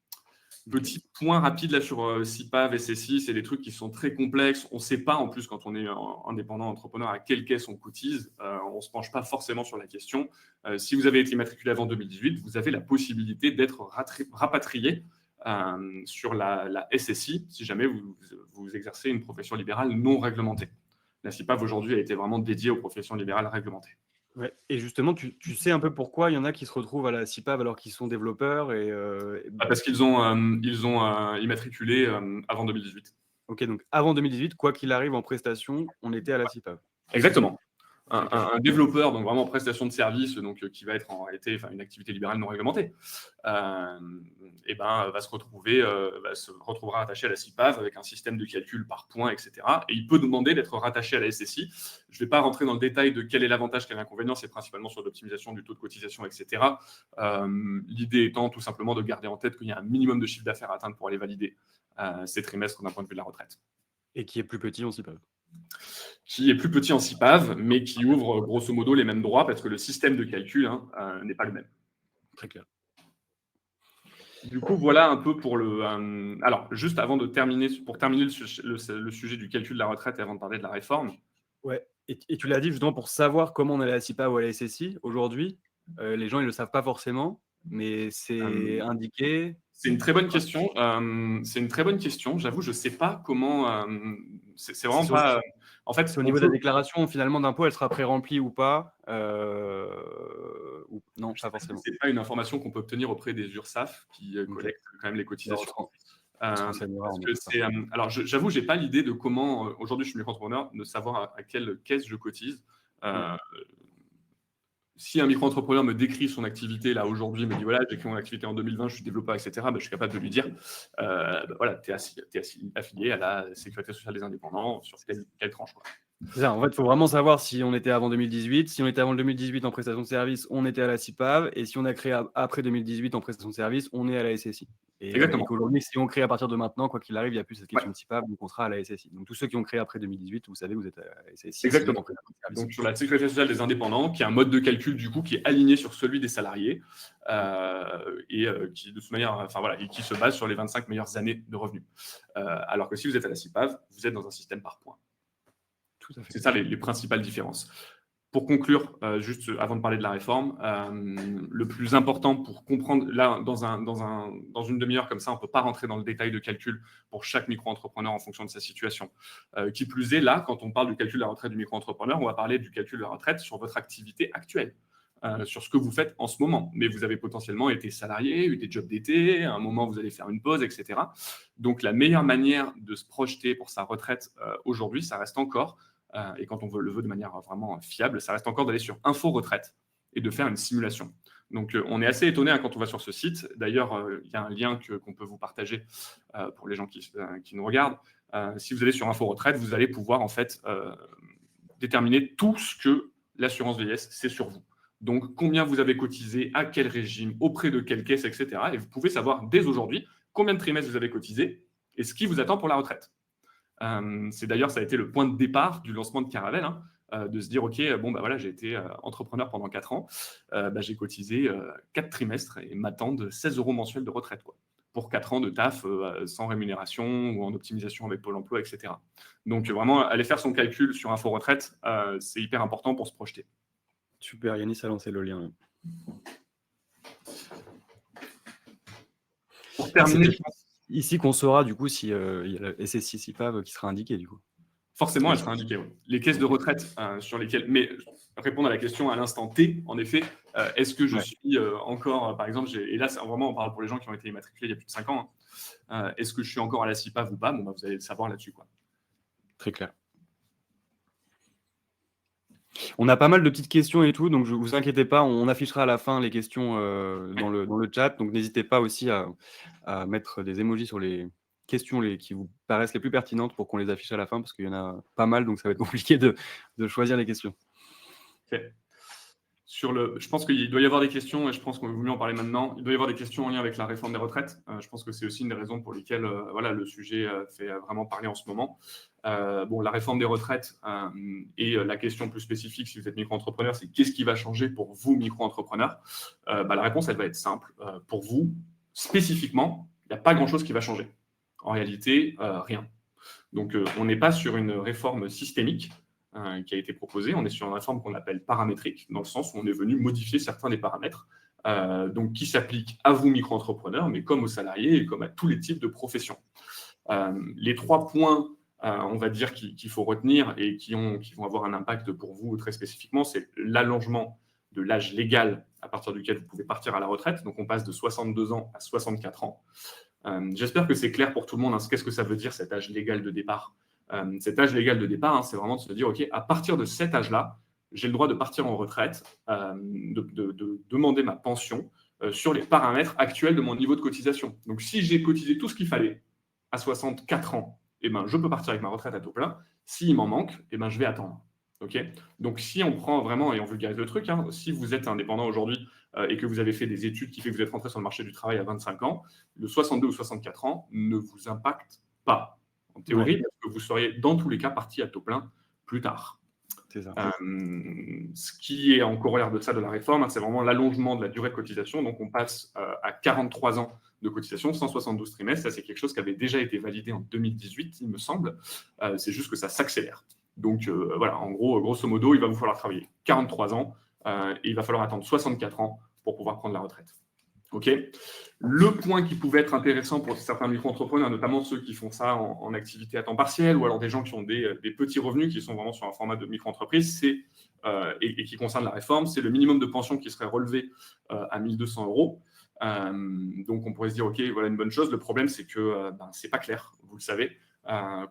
Petit point rapide là sur CIPAV, SSI, c'est des trucs qui sont très complexes. On ne sait pas, en plus, quand on est indépendant entrepreneur, à quelle caisse on cotise. On ne se penche pas forcément sur la question. Si vous avez été immatriculé avant 2018, vous avez la possibilité d'être rapatrié sur la SSI, si jamais vous exercez une profession libérale non réglementée. La CIPAV aujourd'hui a été vraiment dédiée aux professions libérales réglementées. Ouais. Et justement, tu sais un peu pourquoi il y en a qui se retrouvent à la CIPAV alors qu'ils sont développeurs Parce qu'ils ont immatriculé avant 2018. Ok, donc avant 2018, quoi qu'il arrive en prestation, on était à la CIPAV. Exactement. Très clair. Un développeur, donc vraiment prestation de service, donc qui va être en réalité une activité libérale non réglementée, va se retrouvera attaché à la CIPAV avec un système de calcul par points, etc. Et il peut demander d'être rattaché à la SSI. Je ne vais pas rentrer dans le détail de quel est l'avantage, quel est l'inconvénient, c'est principalement sur l'optimisation du taux de cotisation, etc. L'idée étant tout simplement de garder en tête qu'il y a un minimum de chiffre d'affaires à atteindre pour aller valider ces trimestres d'un point de vue de la retraite. Et qui est plus petit en CIPAV. Qui est plus petit en CIPAV, mais qui ouvre grosso modo les mêmes droits parce que le système de calcul n'est pas le même. Très clair. Du coup, voilà un peu pour le... alors, juste avant de terminer, pour terminer le sujet du calcul de la retraite et avant de parler de la réforme. Ouais, et tu l'as dit justement pour savoir comment on est à la CIPAV ou à la SSI, aujourd'hui, les gens ils ne le savent pas forcément, mais c'est indiqué. C'est une très bonne question. J'avoue, je ne sais pas comment... c'est vraiment pas... En fait, c'est au niveau de la déclaration finalement d'impôt, elle sera pré-remplie ou pas non, pas forcément. Ce n'est pas une information qu'on peut obtenir auprès des URSSAF qui collectent quand même les cotisations. Alors, j'avoue, je n'ai pas l'idée de comment, aujourd'hui je suis micro-entrepreneur, de savoir à quelle caisse je cotise. Si un micro-entrepreneur me décrit son activité là aujourd'hui, me dit voilà, j'ai créé mon activité en 2020, je suis développeur, etc., je suis capable de lui dire voilà, tu es affilié à la Sécurité sociale des indépendants sur quelle tranche. C'est ça, en fait, il faut vraiment savoir si on était avant 2018. Si on était avant le 2018 en prestation de service, on était à la CIPAV. Et si on a créé après 2018 en prestation de service, on est à la SSI. Et qu'aujourd'hui, si on crée à partir de maintenant, quoi qu'il arrive, il n'y a plus cette question de CIPAV, donc on sera à la SSI. Donc tous ceux qui ont créé après 2018, vous savez, vous êtes à la SSI. Exactement. Donc sur la Sécurité sociale des indépendants, qui est un mode de calcul du coup qui est aligné sur celui des salariés qui de toute manière, et qui se base sur les 25 meilleures années de revenus. Alors que si vous êtes à la CIPAV, vous êtes dans un système par points. C'est ça les principales différences. Pour conclure, juste avant de parler de la réforme, le plus important pour comprendre, là, dans une demi-heure comme ça, on ne peut pas rentrer dans le détail de calcul pour chaque micro-entrepreneur en fonction de sa situation. Qui plus est, là, quand on parle du calcul de la retraite du micro-entrepreneur, on va parler du calcul de la retraite sur votre activité actuelle, sur ce que vous faites en ce moment. Mais vous avez potentiellement été salarié, eu des jobs d'été, à un moment, vous allez faire une pause, etc. Donc, la meilleure manière de se projeter pour sa retraite aujourd'hui, ça reste encore... et quand on le veut de manière vraiment fiable, ça reste encore d'aller sur Info Retraite et de faire une simulation. Donc, on est assez étonné quand on va sur ce site. D'ailleurs, il y a un lien qu'on peut vous partager pour les gens qui nous regardent. Si vous allez sur Info Retraite, vous allez pouvoir en fait déterminer tout ce que l'assurance vieillesse sait sur vous. Donc, combien vous avez cotisé, à quel régime, auprès de quelle caisse, etc. Et vous pouvez savoir dès aujourd'hui combien de trimestres vous avez cotisé et ce qui vous attend pour la retraite. C'est d'ailleurs, ça a été le point de départ du lancement de Caravelle, de se dire, OK, voilà, j'ai été entrepreneur pendant 4 ans, j'ai cotisé 4 trimestres et m'attendent 16 € mensuels de retraite, quoi, pour 4 ans de taf sans rémunération ou en optimisation avec Pôle emploi, etc. Donc, vraiment, aller faire son calcul sur Info Retraite, c'est hyper important pour se projeter. Super, Yanis a lancé le lien. Pour terminer, je pense ici qu'on saura du coup s'il y a la SSI CIPAV qui sera indiquée du coup. Forcément, elle sera indiquée. Oui. Les caisses de retraite sur lesquelles... Mais répondre à la question à l'instant T, en effet, est-ce que je suis encore, par exemple, et là, vraiment, on parle pour les gens qui ont été immatriculés il y a plus de 5 ans, est-ce que je suis encore à la CIPAV ou pas? Vous allez le savoir là-dessus, quoi. Très clair. On a pas mal de petites questions et tout, donc ne vous inquiétez pas, on affichera à la fin les questions dans le chat, donc n'hésitez pas aussi à mettre des emojis sur les questions qui vous paraissent les plus pertinentes pour qu'on les affiche à la fin, parce qu'il y en a pas mal, donc ça va être compliqué de choisir les questions. Okay. Je pense qu'il doit y avoir des questions, et je pense qu'on va mieux en parler maintenant. Il doit y avoir des questions en lien avec la réforme des retraites. Je pense que c'est aussi une des raisons pour lesquelles le sujet fait vraiment parler en ce moment. La réforme des retraites et la question plus spécifique, si vous êtes micro-entrepreneur, c'est qu'est-ce qui va changer pour vous, micro-entrepreneur? La réponse, elle va être simple. Pour vous, spécifiquement, il n'y a pas grand-chose qui va changer. En réalité, rien. Donc, on n'est pas sur une réforme systémique qui a été proposée. On est sur une réforme qu'on appelle paramétrique, dans le sens où on est venu modifier certains des paramètres donc qui s'applique à vous, micro-entrepreneurs, mais comme aux salariés et comme à tous les types de professions. Les 3 points, on va dire, qu'il faut retenir et qui vont avoir un impact pour vous très spécifiquement, c'est l'allongement de l'âge légal à partir duquel vous pouvez partir à la retraite. Donc, on passe de 62 ans à 64 ans. J'espère que c'est clair pour tout le monde. Qu'est-ce que ça veut dire, cet âge légal de départ? Cet âge légal de départ, c'est vraiment de se dire, OK, à partir de cet âge-là, j'ai le droit de partir en retraite, de demander ma pension sur les paramètres actuels de mon niveau de cotisation. Donc, si j'ai cotisé tout ce qu'il fallait à 64 ans, je peux partir avec ma retraite à taux plein. S'il m'en manque, je vais attendre. Okay, donc, si on prend vraiment, et on vulgarise le truc, si vous êtes indépendant aujourd'hui et que vous avez fait des études qui fait que vous êtes rentré sur le marché du travail à 25 ans, le 62 ou 64 ans ne vous impacte pas, en théorie, parce que vous seriez dans tous les cas parti à taux plein plus tard. C'est ça. Ce qui est en corollaire de ça, de la réforme, c'est vraiment l'allongement de la durée de cotisation. Donc, on passe à 43 ans de cotisation, 172 trimestres. Ça, c'est quelque chose qui avait déjà été validé en 2018, il me semble. C'est juste que ça s'accélère. Donc, voilà, en gros, grosso modo, il va vous falloir travailler 43 ans et il va falloir attendre 64 ans pour pouvoir prendre la retraite. OK. Le point qui pouvait être intéressant pour certains micro-entrepreneurs, notamment ceux qui font ça en activité à temps partiel ou alors des gens qui ont des petits revenus qui sont vraiment sur un format de micro-entreprise, et qui concerne la réforme, c'est le minimum de pension qui serait relevé à 1 200 €. Donc, on pourrait se dire, OK, voilà une bonne chose. Le problème, c'est que ce n'est pas clair, vous le savez,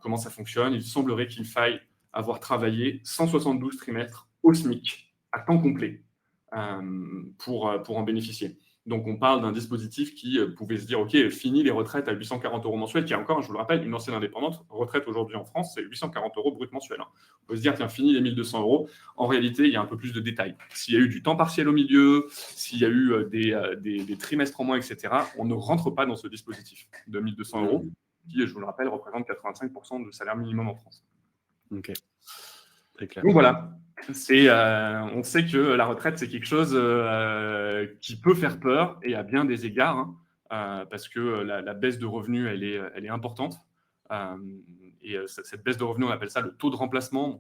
comment ça fonctionne. Il semblerait qu'il faille avoir travaillé 172 trimestres au SMIC, à temps complet, pour en bénéficier. Donc, on parle d'un dispositif qui pouvait se dire, OK, fini les retraites à 840 € mensuels, qui est encore, je vous le rappelle, une ancienne indépendante. Retraite aujourd'hui en France, c'est 840 € brut mensuel. On peut se dire, tiens, fini les 1 200 €. En réalité, il y a un peu plus de détails. S'il y a eu du temps partiel au milieu, s'il y a eu des trimestres en moins, etc., on ne rentre pas dans ce dispositif de 1 200 € qui, je vous le rappelle, représente 85% du salaire minimum en France. OK. Très clair. Donc voilà, on sait que la retraite, c'est quelque chose qui peut faire peur et à bien des égards, parce que la baisse de revenus, elle est importante. Et cette baisse de revenus, on appelle ça le taux de remplacement. Bon,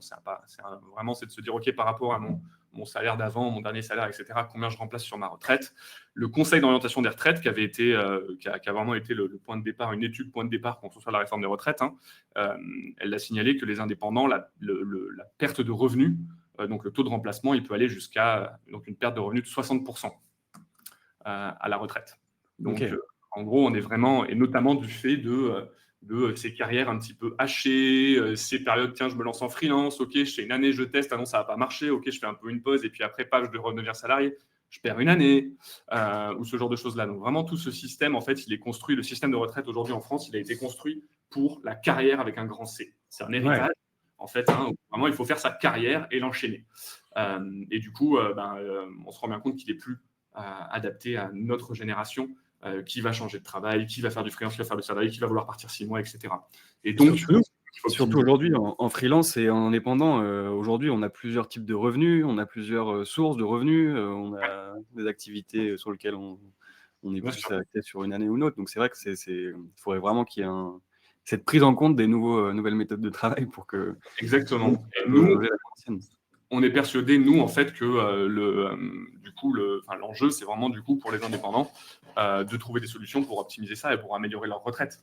vraiment, c'est de se dire, OK, par rapport à mon salaire d'avant, mon dernier salaire, etc., combien je remplace sur ma retraite. Le Conseil d'orientation des retraites, qui a vraiment été le point de départ, une étude point de départ contre la réforme des retraites, elle a signalé que les indépendants, la perte de revenus, donc le taux de remplacement, il peut aller jusqu'à une perte de revenus de 60% à la retraite. Donc, okay. En gros, on est vraiment, et notamment du fait de ces carrières un petit peu hachées, ces périodes, tiens, je me lance en freelance, ok, je fais une année, je teste, ah non, ça va pas marcher, ok, je fais un peu une pause, et puis après, je vais redevenir salarié, je perds une année, ou ce genre de choses-là. Donc vraiment, tout ce système, en fait, il est construit, le système de retraite aujourd'hui en France, il a été construit pour la carrière avec un grand C. C'est un héritage, en fait, vraiment, il faut faire sa carrière et l'enchaîner. Et du coup, on se rend bien compte qu'il est plus adapté à notre génération, qui va changer de travail, qui va faire du freelance, qui va faire du salarié, qui va vouloir partir 6 mois, etc. Et donc, surtout aujourd'hui, en freelance et en indépendant, aujourd'hui, on a plusieurs types de revenus, on a plusieurs sources de revenus, on a des activités sur lesquelles on est plus arrêté sur une année ou une autre. Donc, c'est vrai que il faudrait vraiment qu'il y ait cette prise en compte des nouvelles méthodes de travail pour que... Exactement. Et nous, on est persuadé, nous, en fait, que l'enjeu, c'est vraiment, du coup, pour les indépendants, de trouver des solutions pour optimiser ça et pour améliorer leur retraite.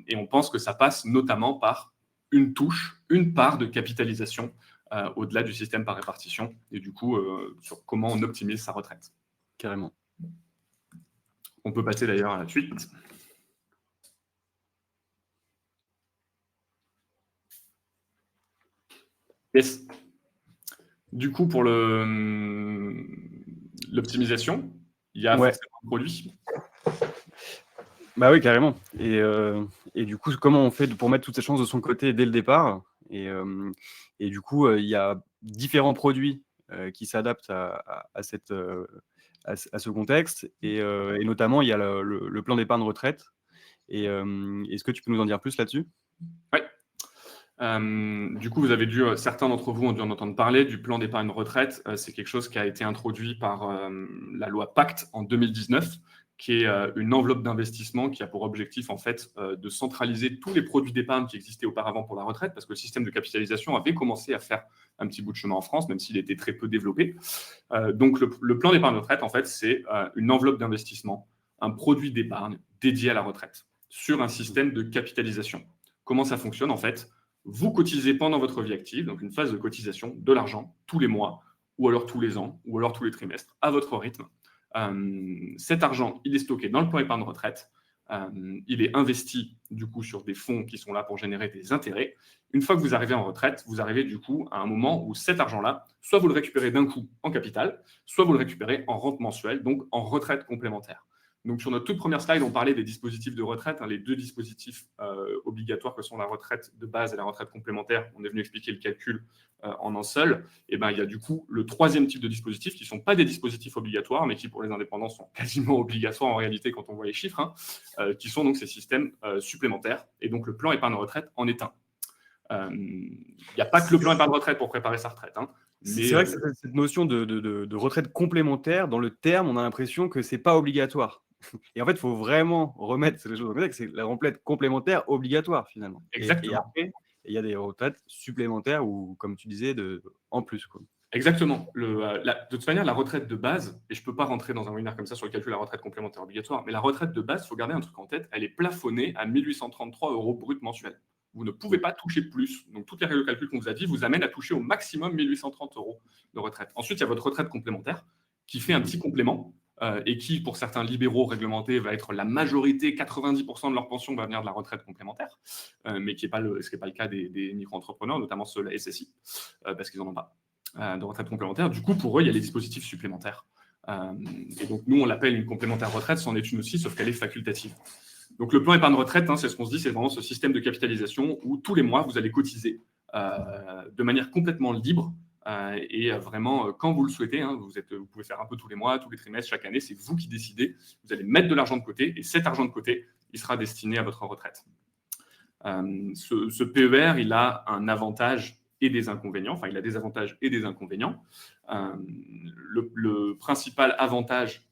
Et on pense que ça passe notamment par une part de capitalisation au-delà du système par répartition et du coup, sur comment on optimise sa retraite. Carrément. On peut passer d'ailleurs à la suite. Yes. Du coup, pour l'optimisation, il y a forcément un produit. Bah oui, carrément. Et du coup, comment on fait pour mettre toutes ces chances de son côté dès le départ? Et du coup, il y a différents produits qui s'adaptent à ce contexte. Et notamment, il y a le plan d'épargne retraite. Et est-ce que tu peux nous en dire plus là-dessus? Oui. Du coup, certains d'entre vous ont dû en entendre parler du plan d'épargne retraite. C'est quelque chose qui a été introduit par la loi Pacte en 2019, qui est une enveloppe d'investissement qui a pour objectif en fait de centraliser tous les produits d'épargne qui existaient auparavant pour la retraite, parce que le système de capitalisation avait commencé à faire un petit bout de chemin en France, même s'il était très peu développé. Donc le plan d'épargne retraite, en fait, c'est une enveloppe d'investissement, un produit d'épargne dédié à la retraite, sur un système de capitalisation. Comment ça fonctionne en fait? Vous cotisez pendant votre vie active, donc une phase de cotisation, de l'argent, tous les mois, ou alors tous les ans, ou alors tous les trimestres, à votre rythme. Cet argent, il est stocké dans le plan épargne retraite. Il est investi du coup sur des fonds qui sont là pour générer des intérêts. Une fois que vous arrivez en retraite, vous arrivez du coup à un moment où cet argent-là, soit vous le récupérez d'un coup en capital, soit vous le récupérez en rente mensuelle, donc en retraite complémentaire. Donc sur notre toute première slide, on parlait des dispositifs de retraite, les deux dispositifs obligatoires que sont la retraite de base et la retraite complémentaire. On est venu expliquer le calcul en un seul. Et ben, il y a du coup le troisième type de dispositifs qui ne sont pas des dispositifs obligatoires, mais qui pour les indépendants sont quasiment obligatoires en réalité quand on voit les chiffres, qui sont donc ces systèmes supplémentaires. Et donc le plan épargne retraite en est un. Il n'y a pas que le plan épargne retraite pour préparer sa retraite. C'est vrai que cette notion de retraite complémentaire, dans le terme, on a l'impression que ce n'est pas obligatoire. Et en fait, il faut vraiment remettre les choses en contexte, c'est la retraite complémentaire obligatoire finalement. Exactement. Et après, il y a des retraites supplémentaires ou, comme tu disais, en plus, quoi. Exactement. De toute manière, la retraite de base, et je ne peux pas rentrer dans un webinaire comme ça sur le calcul de la retraite complémentaire obligatoire, mais la retraite de base, il faut garder un truc en tête, elle est plafonnée à 1 833 € brut mensuels. Vous ne pouvez pas toucher plus. Donc, toutes les règles de calcul qu'on vous a dit vous amènent à toucher au maximum 1 830 € de retraite. Ensuite, il y a votre retraite complémentaire qui fait un petit complément et qui, pour certains libéraux réglementés, va être la majorité, 90% de leur pension va venir de la retraite complémentaire, mais ce qui n'est pas le cas des micro-entrepreneurs, notamment ceux de la SSI, parce qu'ils n'en ont pas de retraite complémentaire. Du coup, pour eux, il y a les dispositifs supplémentaires. Et donc, nous, on l'appelle une complémentaire retraite, c'en est une aussi, sauf qu'elle est facultative. Donc, le plan épargne retraite, c'est ce qu'on se dit, c'est vraiment ce système de capitalisation où tous les mois, vous allez cotiser de manière complètement libre et vraiment, quand vous le souhaitez, vous pouvez faire un peu tous les mois, tous les trimestres, chaque année, c'est vous qui décidez. Vous allez mettre de l'argent de côté et cet argent de côté, il sera destiné à votre retraite. Ce PER, il a un avantage et des inconvénients. Enfin, il a des avantages et des inconvénients. Le principal avantage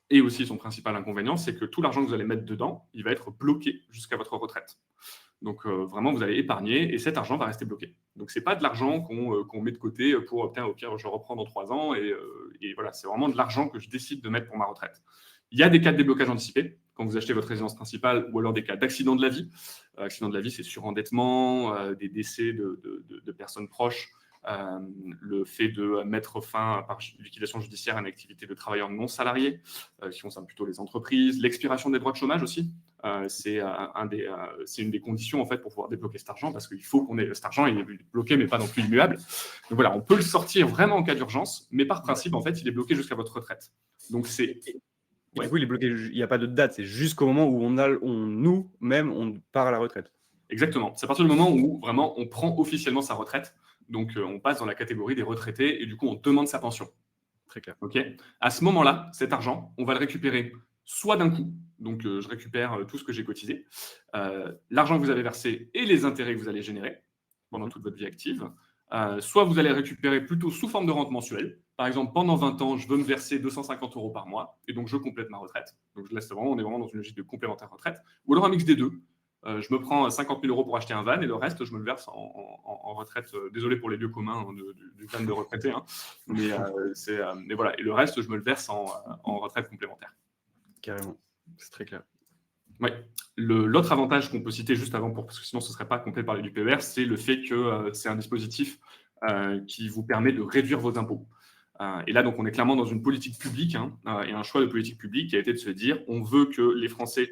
et aussi son principal inconvénient, c'est que tout l'argent que vous allez mettre dedans, il va être bloqué jusqu'à votre retraite. Donc, vraiment, vous allez épargner et cet argent va rester bloqué. Donc, ce n'est pas de l'argent qu'on met de côté pour obtenir, au pire, je reprends dans 3 ans. Et voilà, c'est vraiment de l'argent que je décide de mettre pour ma retraite. Il y a des cas de déblocage anticipé quand vous achetez votre résidence principale ou alors des cas d'accident de la vie. Accident de la vie, c'est surendettement, des décès de personnes proches, le fait de mettre fin par liquidation judiciaire à une activité de travailleurs non salariés, qui concerne plutôt les entreprises, l'expiration des droits de chômage aussi. C'est une des conditions en fait pour pouvoir débloquer cet argent, parce qu'il faut qu'on ait cet argent, il est bloqué mais pas non plus immuable. Donc voilà, on peut le sortir vraiment en cas d'urgence, mais par principe en fait il est bloqué jusqu'à votre retraite. Donc c'est Du coup, il est bloqué, il n'y a pas de date, c'est jusqu'au moment où nous-mêmes, on part à la retraite. Exactement. C'est à partir du moment où vraiment on prend officiellement sa retraite. Donc on passe dans la catégorie des retraités et du coup on demande sa pension. Très clair. Okay. À ce moment-là, cet argent, on va le récupérer soit d'un coup, donc je récupère tout ce que j'ai cotisé, l'argent que vous avez versé et les intérêts que vous allez générer pendant toute votre vie active. Soit vous allez récupérer plutôt sous forme de rente mensuelle. Par exemple, pendant 20 ans, je veux me verser 250 € par mois et donc je complète ma retraite. Donc je laisse vraiment, on est vraiment dans une logique de complémentaire retraite. Ou alors un mix des deux. Je me prends 50 000 € pour acheter un van et le reste, je me le verse en retraite. Désolé pour les lieux communs du van de retraité, mais voilà. Et le reste, je me le verse en retraite complémentaire. Carrément, c'est très clair. Oui. L'autre avantage qu'on peut citer juste avant, parce que sinon ce ne serait pas complet de parler du PER, c'est le fait que c'est un dispositif qui vous permet de réduire vos impôts. Et là, donc, on est clairement dans une politique publique et un choix de politique publique qui a été de se dire on veut que les Français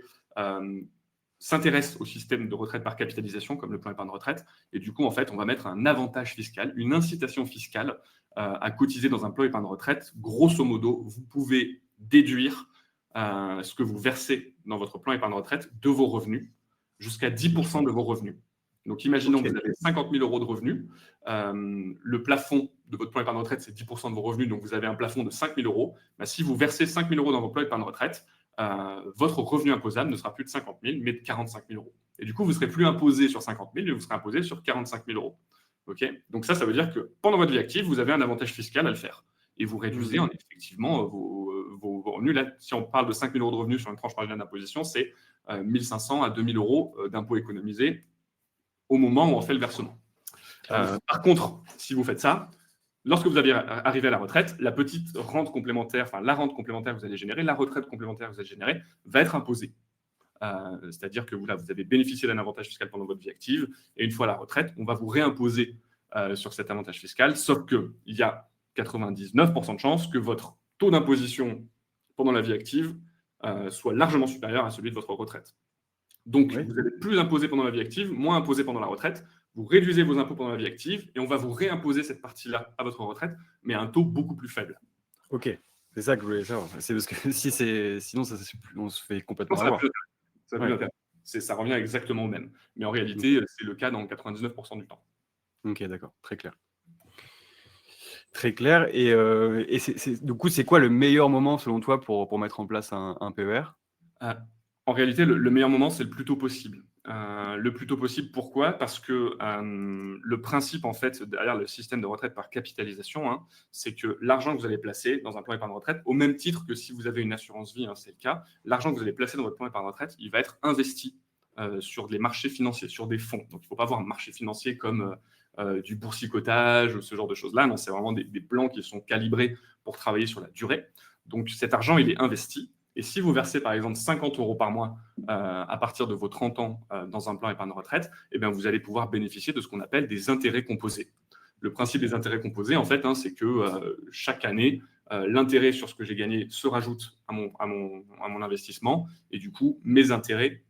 s'intéressent au système de retraite par capitalisation, comme le plan épargne retraite. Et du coup, en fait, on va mettre un avantage fiscal, une incitation fiscale à cotiser dans un plan épargne retraite. Grosso modo, vous pouvez déduire ce que vous versez dans votre plan épargne retraite de vos revenus, jusqu'à 10% de vos revenus. Donc, imaginons que vous avez 50 000 € de revenus. Le plafond de votre plan épargne retraite, c'est 10% de vos revenus. Donc, vous avez un plafond de 5 000 €. Bah, si vous versez 5 000 € dans votre plan épargne retraite, votre revenu imposable ne sera plus de 50 000, mais de 45 000 €. Et du coup, vous ne serez plus imposé sur 50 000, mais vous serez imposé sur 45 000 €. Okay. Donc, ça veut dire que pendant votre vie active, vous avez un avantage fiscal à le faire. Et vous réduisez effectivement vos revenus. Là, si on parle de 5 000 euros de revenus sur une tranche marginale d'imposition, c'est 1 500 à 2 000 euros d'impôts économisés au moment où on fait le versement. Par contre, si vous faites ça, lorsque vous arrivez à la retraite, la petite rente complémentaire, enfin la rente complémentaire que vous allez générer, la retraite complémentaire que vous allez générer, va être imposée. C'est-à-dire que vous avez bénéficié d'un avantage fiscal pendant votre vie active, et une fois à la retraite, on va vous réimposer sur cet avantage fiscal, sauf qu'il y a 99% de chances que votre taux d'imposition pendant la vie active soit largement supérieur à celui de votre retraite. Donc, vous allez plus imposer pendant la vie active, moins imposer pendant la retraite. Vous réduisez vos impôts pendant la vie active et on va vous réimposer cette partie-là à votre retraite, mais à un taux beaucoup plus faible. Ok, c'est ça que je voulais savoir. C'est parce que sinon, on se fait complètement avoir. Ça revient exactement au même. Mais en réalité, c'est le cas dans 99% du temps. Ok, d'accord, très clair. Très clair. Et du coup, c'est quoi le meilleur moment selon toi pour mettre en place un PER? En réalité, le meilleur moment, c'est le plus tôt possible. Le plus tôt possible, pourquoi? Parce que le principe, en fait, derrière le système de retraite par capitalisation, c'est que l'argent que vous allez placer dans un plan épargne retraite, au même titre que si vous avez une assurance vie, c'est le cas, l'argent que vous allez placer dans votre plan épargne retraite, il va être investi sur des marchés financiers, sur des fonds. Donc, il ne faut pas voir un marché financier comme du boursicotage, ce genre de choses-là. Non, c'est vraiment des plans qui sont calibrés pour travailler sur la durée. Donc, cet argent, il est investi. Et si vous versez par exemple 50 euros par mois à partir de vos 30 ans dans un plan épargne retraite, eh bien, vous allez pouvoir bénéficier de ce qu'on appelle des intérêts composés. Le principe des intérêts composés, en fait, c'est que chaque année, l'intérêt sur ce que j'ai gagné se rajoute à mon investissement. Et du coup, mes intérêts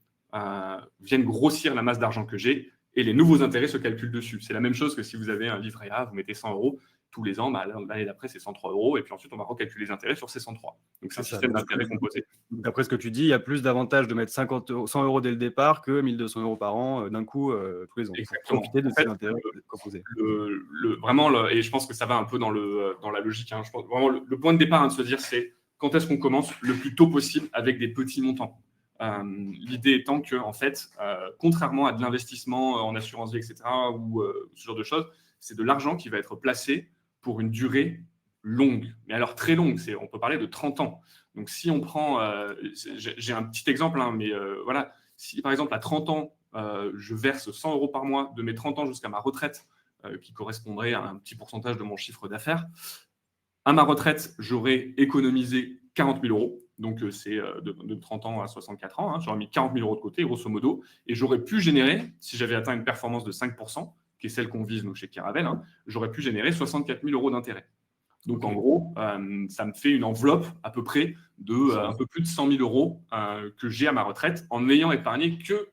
viennent grossir la masse d'argent que j'ai et les nouveaux intérêts se calculent dessus. C'est la même chose que si vous avez un livret A, vous mettez 100 euros. Tous les ans, l'année d'après, c'est 103 euros. Et puis ensuite, on va recalculer les intérêts sur ces 103. Donc, c'est un système d'intérêt composé. D'après ce que tu dis, il y a plus d'avantages de mettre 100 euros dès le départ que 1 200 euros par an d'un coup tous les ans. Exactement. Pour profiter de ces intérêts composés. Vraiment, et je pense que ça va un peu dans la logique. Je pense, vraiment, le point de départ de se dire, c'est quand est-ce qu'on commence le plus tôt possible avec des petits montants. L'idée étant que, en fait, contrairement à de l'investissement en assurance vie, etc., ou ce genre de choses, c'est de l'argent qui va être placé pour une durée longue, mais alors très longue, on peut parler de 30 ans. Donc si on prend, j'ai un petit exemple, mais voilà, si par exemple à 30 ans, je verse 100 euros par mois de mes 30 ans jusqu'à ma retraite, qui correspondrait à un petit pourcentage de mon chiffre d'affaires, à ma retraite, j'aurais économisé 40 000 euros, donc c'est de 30 ans à 64 ans, j'aurais mis 40 000 euros de côté, grosso modo, et j'aurais pu générer, si j'avais atteint une performance de 5%, qui est celle qu'on vise chez Caravel, j'aurais pu générer 64 000 euros d'intérêt. Donc, en gros, ça me fait une enveloppe à peu près de un peu plus de 100 000 euros que j'ai à ma retraite en n'ayant épargné que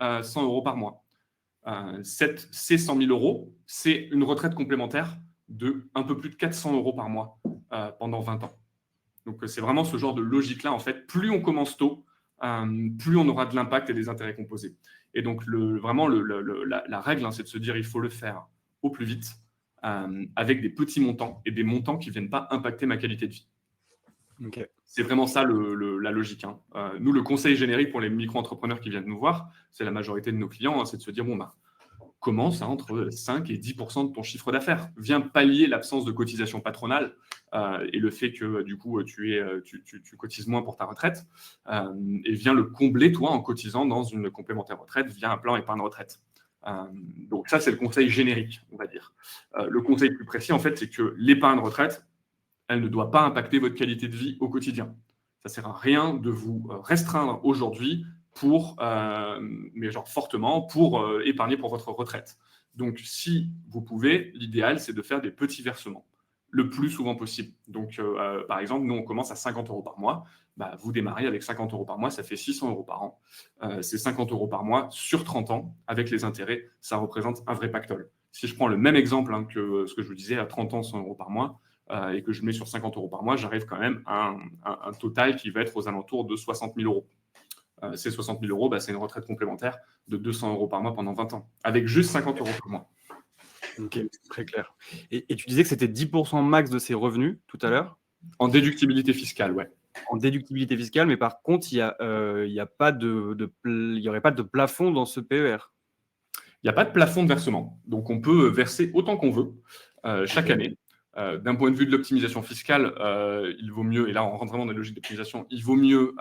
100 euros par mois. Ces 100 000 euros, c'est une retraite complémentaire de un peu plus de 400 euros par mois pendant 20 ans. Donc, c'est vraiment ce genre de logique-là. En fait, plus on commence tôt, plus on aura de l'impact et des intérêts composés. Et donc, vraiment, la règle, c'est de se dire il faut le faire au plus vite avec des petits montants et des montants qui ne viennent pas impacter ma qualité de vie. Okay. C'est vraiment ça la logique. Nous, le conseil générique pour les micro-entrepreneurs qui viennent nous voir, c'est la majorité de nos clients, c'est de se dire commence entre 5 et 10% de ton chiffre d'affaires. Viens pallier l'absence de cotisation patronale et le fait que du coup tu cotises moins pour ta retraite et viens le combler toi en cotisant dans une complémentaire retraite via un plan épargne retraite. Donc ça, c'est le conseil générique, on va dire. Le conseil plus précis, en fait, c'est que l'épargne retraite, elle ne doit pas impacter votre qualité de vie au quotidien. Ça ne sert à rien de vous restreindre aujourd'hui mais fortement, pour épargner pour votre retraite. Donc, si vous pouvez, l'idéal, c'est de faire des petits versements le plus souvent possible. Donc, par exemple, nous, on commence à 50 euros par mois. Vous démarrez avec 50 euros par mois, ça fait 600 euros par an. C'est 50 euros par mois sur 30 ans, avec les intérêts, ça représente un vrai pactole. Si je prends le même exemple que ce que je vous disais, à 30 ans, 100 euros par mois, et que je mets sur 50 euros par mois, j'arrive quand même à un total qui va être aux alentours de 60 000 euros. Ces 60 000 euros, c'est une retraite complémentaire de 200 euros par mois pendant 20 ans, avec juste 50 euros par mois. Ok, très clair. Et tu disais que c'était 10% max de ses revenus tout à l'heure? En déductibilité fiscale, ouais. En déductibilité fiscale, mais par contre, il n'y aurait pas de plafond dans ce PER. Il n'y a pas de plafond de versement. Donc, on peut verser autant qu'on veut chaque année. D'un point de vue de l'optimisation fiscale, il vaut mieux, et là on rentre vraiment dans les logiques d'optimisation, il vaut mieux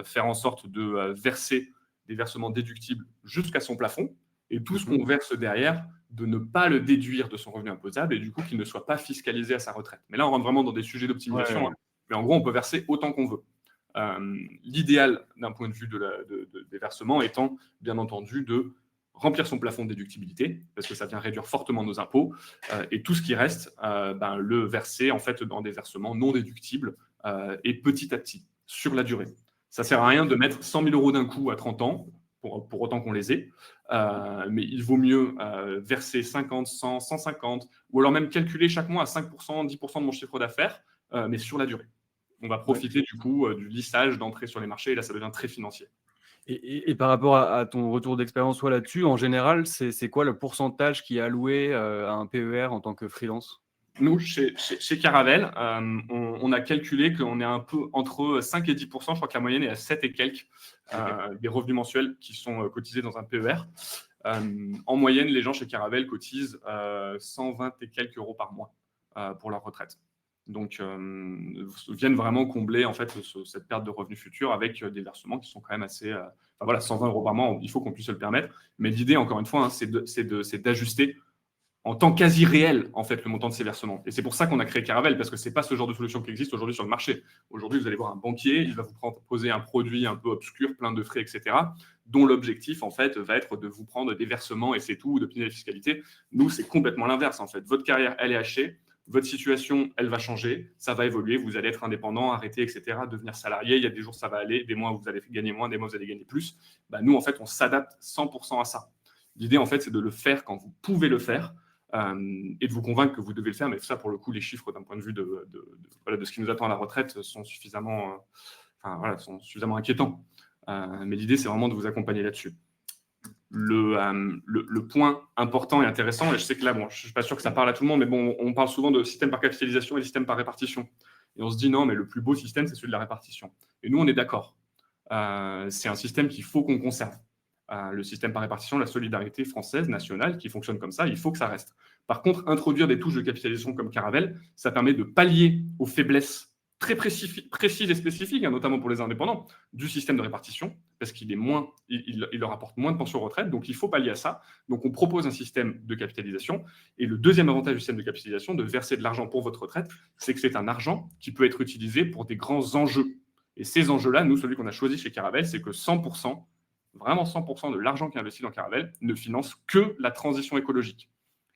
faire en sorte de verser des versements déductibles jusqu'à son plafond, et tout ce qu'on verse derrière, de ne pas le déduire de son revenu imposable, et du coup qu'il ne soit pas fiscalisé à sa retraite. Mais là on rentre vraiment dans des sujets d'optimisation, Ouais. hein. Mais en gros on peut verser autant qu'on veut. L'idéal d'un point de vue des versements étant bien entendu de remplir son plafond de déductibilité, parce que ça vient réduire fortement nos impôts, et tout ce qui reste, le verser en fait dans des versements non déductibles, et petit à petit, sur la durée. Ça ne sert à rien de mettre 100 000 euros d'un coup à 30 ans, pour autant qu'on les ait, mais il vaut mieux verser 50, 100, 150, ou alors même calculer chaque mois à 5%, 10% de mon chiffre d'affaires, mais sur la durée. On va profiter du coup du lissage d'entrée sur les marchés, et là ça devient très financier. Et par rapport à ton retour d'expérience là-dessus, en général, c'est quoi le pourcentage qui est alloué à un PER en tant que freelance? Nous, chez Caravelle, on a calculé qu'on est un peu entre 5 et 10%, je crois que la moyenne est à 7 et quelques, des revenus mensuels qui sont cotisés dans un PER. En moyenne, les gens chez Caravelle cotisent 120 et quelques euros par mois pour leur retraite. Donc, viennent vraiment combler en fait cette perte de revenus futurs avec des versements qui sont quand même assez... 120 euros par mois, il faut qu'on puisse se le permettre. Mais l'idée, encore une fois, hein, c'est d'ajuster en temps quasi réel, en fait, le montant de ces versements. Et c'est pour ça qu'on a créé Caravelle, parce que ce n'est pas ce genre de solution qui existe aujourd'hui sur le marché. Aujourd'hui, vous allez voir un banquier, il va vous proposer un produit un peu obscur, plein de frais, etc., dont l'objectif, en fait, va être de vous prendre des versements et c'est tout, d'optimiser la fiscalité. Nous, c'est complètement l'inverse, en fait. Votre carrière, elle est hachée, votre situation, elle va changer, ça va évoluer, vous allez être indépendant, arrêter, etc., devenir salarié. Il y a des jours, ça va aller, des mois où vous allez gagner moins, des mois où vous allez gagner plus. Nous, en fait, on s'adapte 100% à ça. L'idée, en fait, c'est de le faire quand vous pouvez le faire, et de vous convaincre que vous devez le faire. Mais ça, pour le coup, les chiffres d'un point de vue de ce qui nous attend à la retraite sont suffisamment inquiétants. Mais l'idée, c'est vraiment de vous accompagner là-dessus. Le point important et intéressant, et je sais que là, je ne suis pas sûr que ça parle à tout le monde, mais bon, on parle souvent de système par capitalisation et de système par répartition. Et on se dit, non, mais le plus beau système, c'est celui de la répartition. Et nous, on est d'accord. C'est un système qu'il faut qu'on conserve. Le système par répartition, la solidarité française, nationale, qui fonctionne comme ça, il faut que ça reste. Par contre, introduire des touches de capitalisation comme Caravelle, ça permet de pallier aux faiblesses très précises et spécifiques, notamment pour les indépendants, du système de répartition, parce qu'il est moins, il leur apporte moins de pension retraite, donc il faut pallier à ça. Donc on propose un système de capitalisation. Et le deuxième avantage du système de capitalisation, de verser de l'argent pour votre retraite, c'est que c'est un argent qui peut être utilisé pour des grands enjeux. Et ces enjeux-là, nous, celui qu'on a choisi chez Caravelle, c'est que 100%, vraiment 100% de l'argent qui est investi dans Caravelle ne finance que la transition écologique.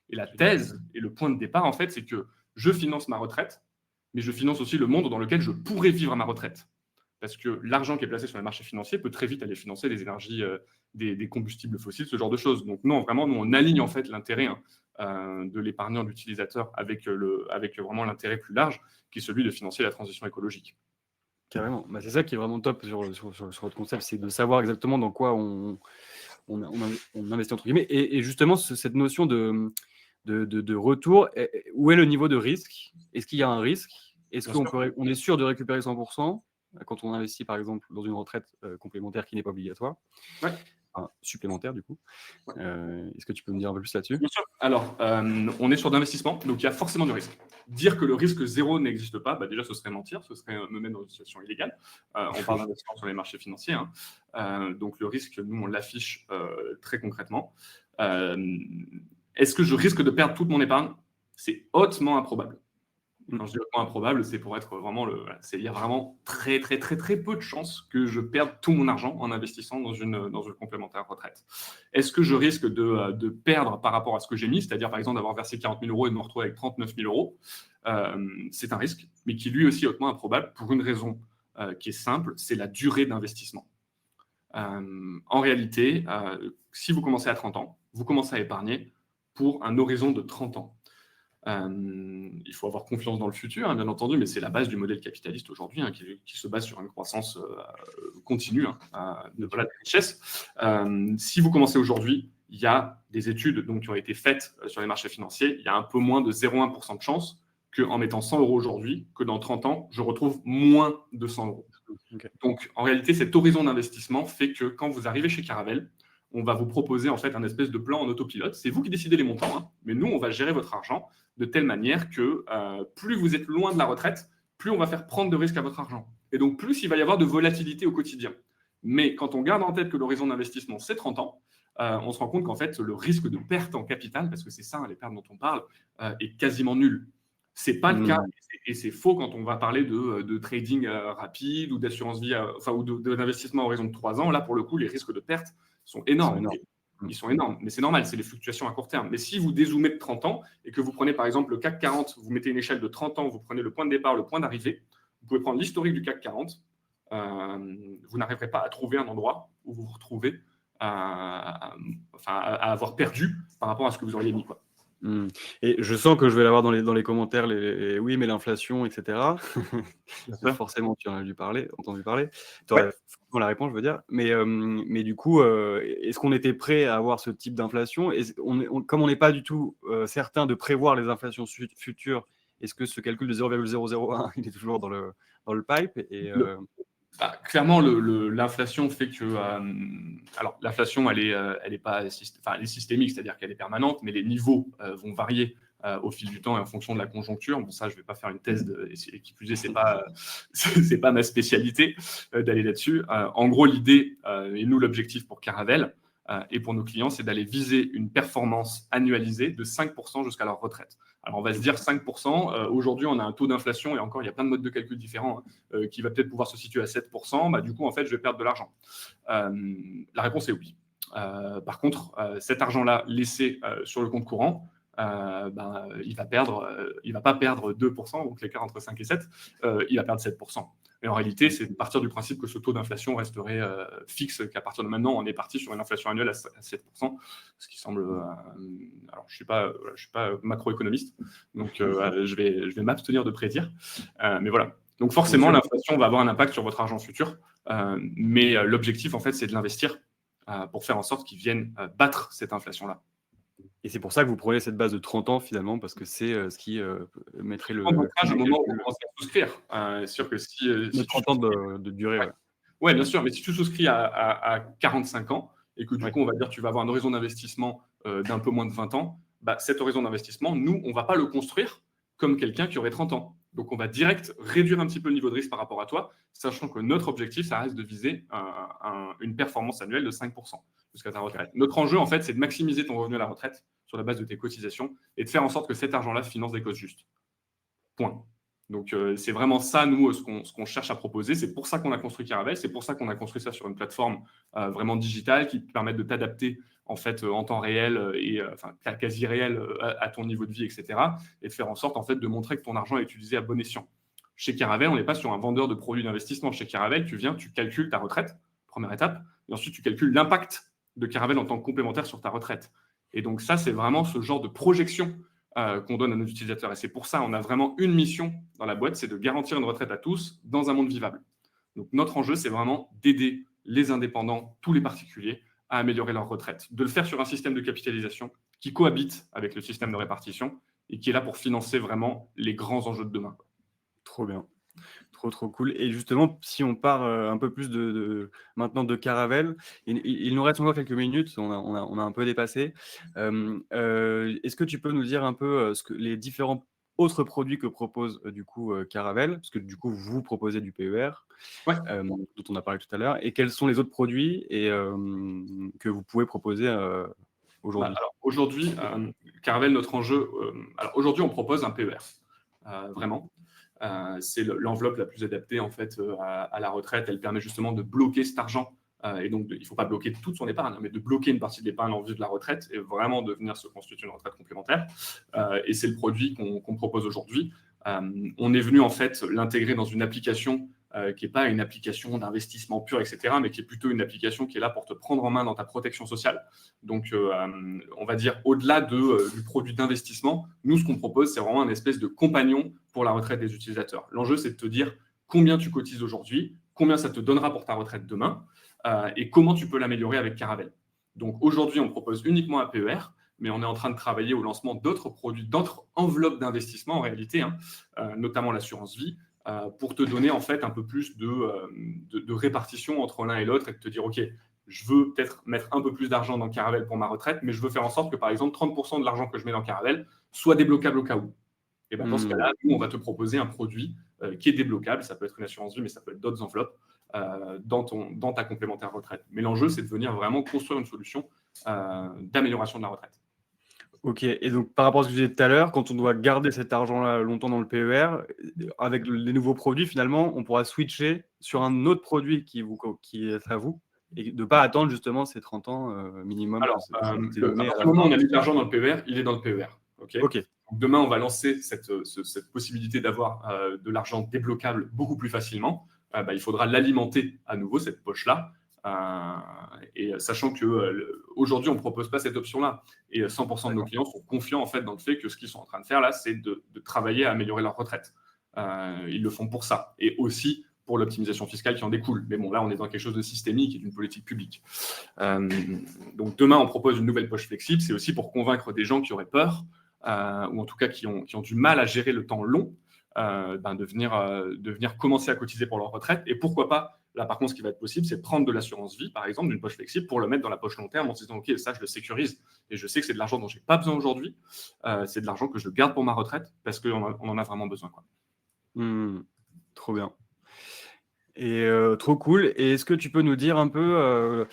Et la thèse et le point de départ, en fait, c'est que je finance ma retraite, mais je finance aussi le monde dans lequel je pourrais vivre à ma retraite. Parce que l'argent qui est placé sur les marchés financiers peut très vite aller financer des énergies, des combustibles fossiles, ce genre de choses. Donc non, vraiment, nous, on aligne en fait l'intérêt de l'épargnant, de l'utilisateur avec vraiment l'intérêt plus large, qui est celui de financer la transition écologique. Carrément. C'est ça qui est vraiment top sur votre concept, c'est de savoir exactement dans quoi on investit, entre guillemets. Et justement, cette notion de retour, où est le niveau de risque? Est-ce qu'il y a un risque? Est-ce qu'on est sûr de récupérer 100% quand on investit, par exemple, dans une retraite complémentaire qui n'est pas obligatoire? Ouais. Supplémentaire, du coup. Est-ce que tu peux me dire un peu plus là-dessus? Bien sûr. Alors, on est sur d'investissement, donc il y a forcément du risque. Dire que le risque zéro n'existe pas, déjà, ce serait mentir, ce serait me mettre dans une situation illégale. On parle d'investissement sur les marchés financiers. Donc, le risque, nous, on l'affiche très concrètement. Est-ce que je risque de perdre toute mon épargne? C'est hautement improbable. Quand je dis hautement improbable, c'est pour être vraiment il y a vraiment très, très, très, très peu de chances que je perde tout mon argent en investissant dans une complémentaire retraite. Est-ce que je risque de perdre par rapport à ce que j'ai mis, c'est-à-dire par exemple d'avoir versé 40 000 euros et de me retrouver avec 39 000 euros? C'est un risque, mais qui lui aussi est hautement improbable pour une raison qui est simple, c'est la durée d'investissement. En réalité, si vous commencez à 30 ans, vous commencez à épargner pour un horizon de 30 ans. Il faut avoir confiance dans le futur, bien entendu, mais c'est la base du modèle capitaliste aujourd'hui, qui se base sur une croissance continue de la richesse. Si vous commencez aujourd'hui, il y a des études qui ont été faites sur les marchés financiers, il y a un peu moins de 0,1% de chance qu'en mettant 100 euros aujourd'hui, que dans 30 ans, je retrouve moins de 100 euros. Okay. Donc, en réalité, cet horizon d'investissement fait que quand vous arrivez chez Caravelle, on va vous proposer en fait un espèce de plan en autopilote. C'est vous qui décidez les montants, hein, mais nous, on va gérer votre argent de telle manière que plus vous êtes loin de la retraite, plus on va faire prendre de risques à votre argent. Et donc, plus il va y avoir de volatilité au quotidien. Mais quand on garde en tête que l'horizon d'investissement, c'est 30 ans, on se rend compte qu'en fait, le risque de perte en capital, parce que c'est ça, les pertes dont on parle, est quasiment nul. Ce n'est pas le cas, et c'est faux quand on va parler de trading rapide ou d'assurance vie, ou d'investissement à horizon de 3 ans. Là, pour le coup, les risques de perte sont énormes. Ils sont énormes, mais c'est normal, c'est les fluctuations à court terme. Mais si vous dézoomez de 30 ans et que vous prenez par exemple le CAC 40, vous mettez une échelle de 30 ans, vous prenez le point de départ, le point d'arrivée, vous pouvez prendre l'historique du CAC 40, vous n'arriverez pas à trouver un endroit où vous vous retrouvez à avoir perdu par rapport à ce que vous auriez mis, quoi. Et je sens que je vais l'avoir dans les commentaires, oui, mais l'inflation, etc. Forcément, tu en as entendu parler. Tu aurais la réponse, je veux dire. Mais du coup, est-ce qu'on était prêt à avoir ce type d'inflation? Comme on n'est pas du tout certain de prévoir les inflations futures, est-ce que ce calcul de 0,001, il est toujours dans le pipe clairement, l'inflation fait que... alors, l'inflation, elle est pas, elle est systémique, c'est-à-dire qu'elle est permanente, mais les niveaux vont varier au fil du temps et en fonction de la conjoncture. Bon, ça, je ne vais pas faire une thèse, et qui plus est, ce n'est pas ma spécialité d'aller là-dessus. En gros, l'idée, et nous, l'objectif pour Caravelle et pour nos clients, c'est d'aller viser une performance annualisée de 5% jusqu'à leur retraite. Alors, on va se dire 5%. Aujourd'hui, on a un taux d'inflation, et encore, il y a plein de modes de calcul différents, qui va peut-être pouvoir se situer à 7%. Du coup, en fait, je vais perdre de l'argent. La réponse est oui. Par contre, cet argent-là laissé sur le compte courant, il va pas perdre 2%, donc l'écart entre 5 et 7, il va perdre 7%. Et en réalité, c'est de partir du principe que ce taux d'inflation resterait fixe, qu'à partir de maintenant, on est parti sur une inflation annuelle à 7%, ce qui semble... alors, je suis pas macroéconomiste, donc je vais m'abstenir de prédire. Mais voilà. Donc forcément, l'inflation va avoir un impact sur votre argent futur, mais l'objectif, en fait, c'est de l'investir pour faire en sorte qu'il vienne battre cette inflation-là. Et c'est pour ça que vous prenez cette base de 30 ans, finalement, parce que c'est ce qui mettrait le... Au moment où vous commencez à souscrire. C'est sûr que si 30 ans de durée, ouais, bien sûr, mais si tu souscris à 45 ans, et que du coup, on va dire tu vas avoir un horizon d'investissement d'un peu moins de 20 ans, cet horizon d'investissement, nous, on ne va pas le construire comme quelqu'un qui aurait 30 ans. Donc, on va direct réduire un petit peu le niveau de risque par rapport à toi, sachant que notre objectif, ça reste de viser une performance annuelle de 5% jusqu'à ta retraite. Notre enjeu, en fait, c'est de maximiser ton revenu à la retraite sur la base de tes cotisations et de faire en sorte que cet argent-là finance des causes justes. Point. Donc, c'est vraiment ça, nous, ce qu'on cherche à proposer. C'est pour ça qu'on a construit Caravelle. C'est pour ça qu'on a construit ça sur une plateforme vraiment digitale qui te permet de t'adapter en fait en temps réel et quasi réel à ton niveau de vie, etc. Et de faire en sorte en fait de montrer que ton argent est utilisé à bon escient. Chez Caravelle, on n'est pas sur un vendeur de produits d'investissement. Chez Caravelle, tu calcules ta retraite, première étape, et ensuite tu calcules l'impact de Caravelle en tant que complémentaire sur ta retraite. Et donc ça, c'est vraiment ce genre de projection qu'on donne à nos utilisateurs. Et c'est pour ça qu'on a vraiment une mission dans la boîte, c'est de garantir une retraite à tous dans un monde vivable. Donc notre enjeu, c'est vraiment d'aider les indépendants, tous les particuliers, à améliorer leur retraite. De le faire sur un système de capitalisation qui cohabite avec le système de répartition et qui est là pour financer vraiment les grands enjeux de demain. Trop bien. Trop cool. Et justement, si on part un peu plus maintenant de Caravelle, il nous reste encore quelques minutes, on a un peu dépassé. Est-ce que tu peux nous dire un peu ce que les différents autres produits que propose du coup Caravelle, parce que du coup vous proposez du PER, dont on a parlé tout à l'heure, et quels sont les autres produits que vous pouvez proposer aujourd'hui? Alors aujourd'hui, Caravelle, notre enjeu, alors aujourd'hui on propose un PER, vraiment. C'est l'enveloppe la plus adaptée en fait à la retraite. Elle permet justement de bloquer cet argent et donc il ne faut pas bloquer toute son épargne, mais de bloquer une partie de l'épargne en vue de la retraite et vraiment de venir se constituer une retraite complémentaire. Et c'est le produit qu'on propose aujourd'hui. On est venu en fait l'intégrer dans une application qui n'est pas une application d'investissement pur, etc., mais qui est plutôt une application qui est là pour te prendre en main dans ta protection sociale. Donc, on va dire, au-delà du produit d'investissement, nous, ce qu'on propose, c'est vraiment un espèce de compagnon pour la retraite des utilisateurs. L'enjeu, c'est de te dire combien tu cotises aujourd'hui, combien ça te donnera pour ta retraite demain, et comment tu peux l'améliorer avec Caravelle. Donc, aujourd'hui, on propose uniquement un PER, mais on est en train de travailler au lancement d'autres produits, d'autres enveloppes d'investissement en réalité, notamment l'assurance vie, pour te donner en fait un peu plus de répartition entre l'un et l'autre et de te dire, OK, je veux peut-être mettre un peu plus d'argent dans Caravelle pour ma retraite, mais je veux faire en sorte que, par exemple, 30% de l'argent que je mets dans Caravelle soit débloquable au cas où. Et ben, dans ce cas-là, nous, on va te proposer un produit qui est débloquable. Ça peut être une assurance vie, mais ça peut être d'autres enveloppes dans ta complémentaire retraite. Mais l'enjeu, c'est de venir vraiment construire une solution d'amélioration de la retraite. Ok, et donc par rapport à ce que je disais tout à l'heure, quand on doit garder cet argent-là longtemps dans le PER, avec les nouveaux produits, finalement, on pourra switcher sur un autre produit qui est à vous, et de ne pas attendre justement ces 30 ans minimum Alors, que c'est à donné à partir la du moment où on fin. a mis de l'argent dans le PER, il est dans le PER. Okay. Ok. Donc, demain, on va lancer cette possibilité d'avoir de l'argent débloquable beaucoup plus facilement. Il faudra l'alimenter à nouveau, cette poche-là. Et sachant qu'aujourd'hui, on ne propose pas cette option-là. Et 100% de nos clients sont confiants en fait, dans le fait que ce qu'ils sont en train de faire là, c'est de travailler à améliorer leur retraite. Ils le font pour ça. Et aussi pour l'optimisation fiscale qui en découle. Mais bon, là, on est dans quelque chose de systémique et d'une politique publique. Donc demain, on propose une nouvelle poche flexible. C'est aussi pour convaincre des gens qui auraient peur, ou en tout cas qui ont du mal à gérer le temps long, de venir commencer à cotiser pour leur retraite. Et pourquoi pas, là par contre, ce qui va être possible, c'est de prendre de l'assurance vie, par exemple, d'une poche flexible, pour le mettre dans la poche long terme en se disant, OK, ça, je le sécurise. Et je sais que c'est de l'argent dont je n'ai pas besoin aujourd'hui. C'est de l'argent que je garde pour ma retraite parce qu'on en a vraiment besoin, quoi. Trop bien. Et trop cool. Et est-ce que tu peux nous dire un peu,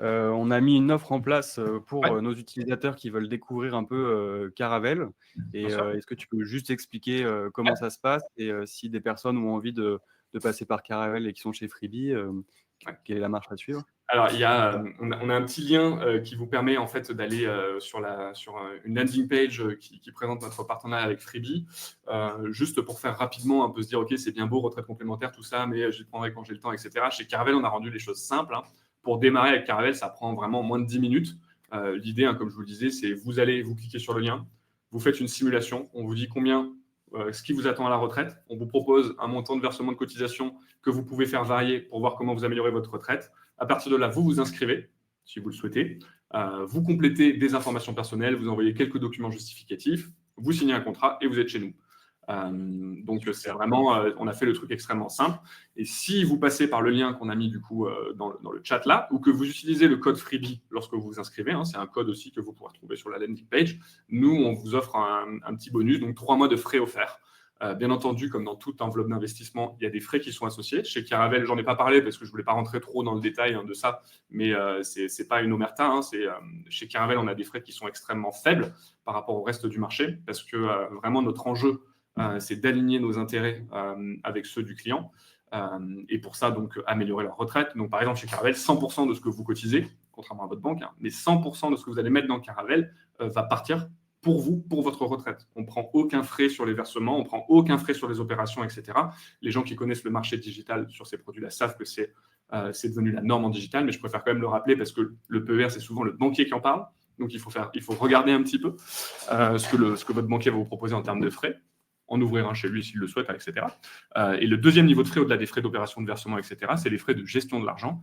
on a mis une offre en place pour nos utilisateurs qui veulent découvrir un peu Caravelle. Et est-ce que tu peux juste expliquer comment ça se passe et si des personnes ont envie de passer par Caravelle et qui sont chez Freebie, quelle est la marche à suivre? Alors, on a un petit lien qui vous permet en fait d'aller sur une landing page qui présente notre partenariat avec Freebie, juste pour faire rapidement un peu se dire, OK, c'est bien beau, retraite complémentaire, tout ça, mais je le prendrai quand j'ai le temps, etc. Chez Caravelle, on a rendu les choses simples. Pour démarrer avec Caravelle, ça prend vraiment moins de 10 minutes. L'idée, comme je vous le disais, c'est vous cliquez sur le lien, vous faites une simulation, on vous dit combien, ce qui vous attend à la retraite, on vous propose un montant de versement de cotisation que vous pouvez faire varier pour voir comment vous améliorez votre retraite. À partir de là, vous vous inscrivez, si vous le souhaitez. Vous complétez des informations personnelles, vous envoyez quelques documents justificatifs, vous signez un contrat et vous êtes chez nous. Donc, c'est vraiment, on a fait le truc extrêmement simple. Et si vous passez par le lien qu'on a mis du coup dans le chat là, ou que vous utilisez le code Freebie lorsque vous vous inscrivez, c'est un code aussi que vous pourrez trouver sur la landing page, nous, on vous offre un petit bonus, donc 3 mois de frais offerts. Bien entendu, comme dans toute enveloppe d'investissement, il y a des frais qui sont associés. Chez Caravelle, j'en ai pas parlé parce que je voulais pas rentrer trop dans le détail de ça, mais c'est pas une omerta. Chez Caravelle, on a des frais qui sont extrêmement faibles par rapport au reste du marché parce que vraiment notre enjeu, c'est d'aligner nos intérêts avec ceux du client. Et pour ça, donc, améliorer leur retraite. Donc, par exemple, chez Caravelle, 100% de ce que vous cotisez, contrairement à votre banque, mais 100% de ce que vous allez mettre dans Caravelle va partir pour vous, pour votre retraite. On ne prend aucun frais sur les versements, on ne prend aucun frais sur les opérations, etc. Les gens qui connaissent le marché digital sur ces produits-là savent que c'est devenu la norme en digital, mais je préfère quand même le rappeler parce que le PER, c'est souvent le banquier qui en parle. Donc, il faut regarder un petit peu ce que votre banquier va vous proposer en termes de frais, en ouvrir un chez lui s'il le souhaite, etc. Et le deuxième niveau de frais, au-delà des frais d'opération de versement, etc., c'est les frais de gestion de l'argent.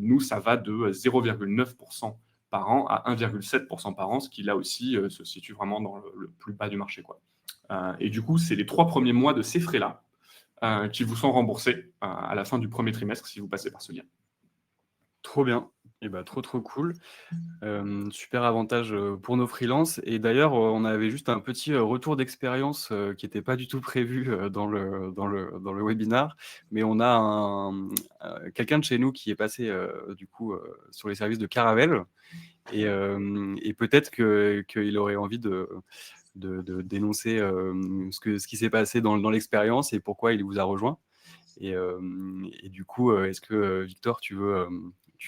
Nous, ça va de 0,9% par an à 1,7% par an, ce qui là aussi se situe vraiment dans le plus bas du marché, quoi. Et du coup, c'est les 3 premiers mois de ces frais-là qui vous sont remboursés à la fin du premier trimestre si vous passez par ce lien. Trop bien. Et bah, trop cool. Super avantage pour nos freelances. Et d'ailleurs, on avait juste un petit retour d'expérience qui n'était pas du tout prévu dans le webinar, mais on a quelqu'un de chez nous qui est passé du coup sur les services de Caravelle et peut-être qu'il aurait envie de dénoncer ce qui s'est passé dans l'expérience et pourquoi il vous a rejoint. Et du coup, est-ce que Victor, tu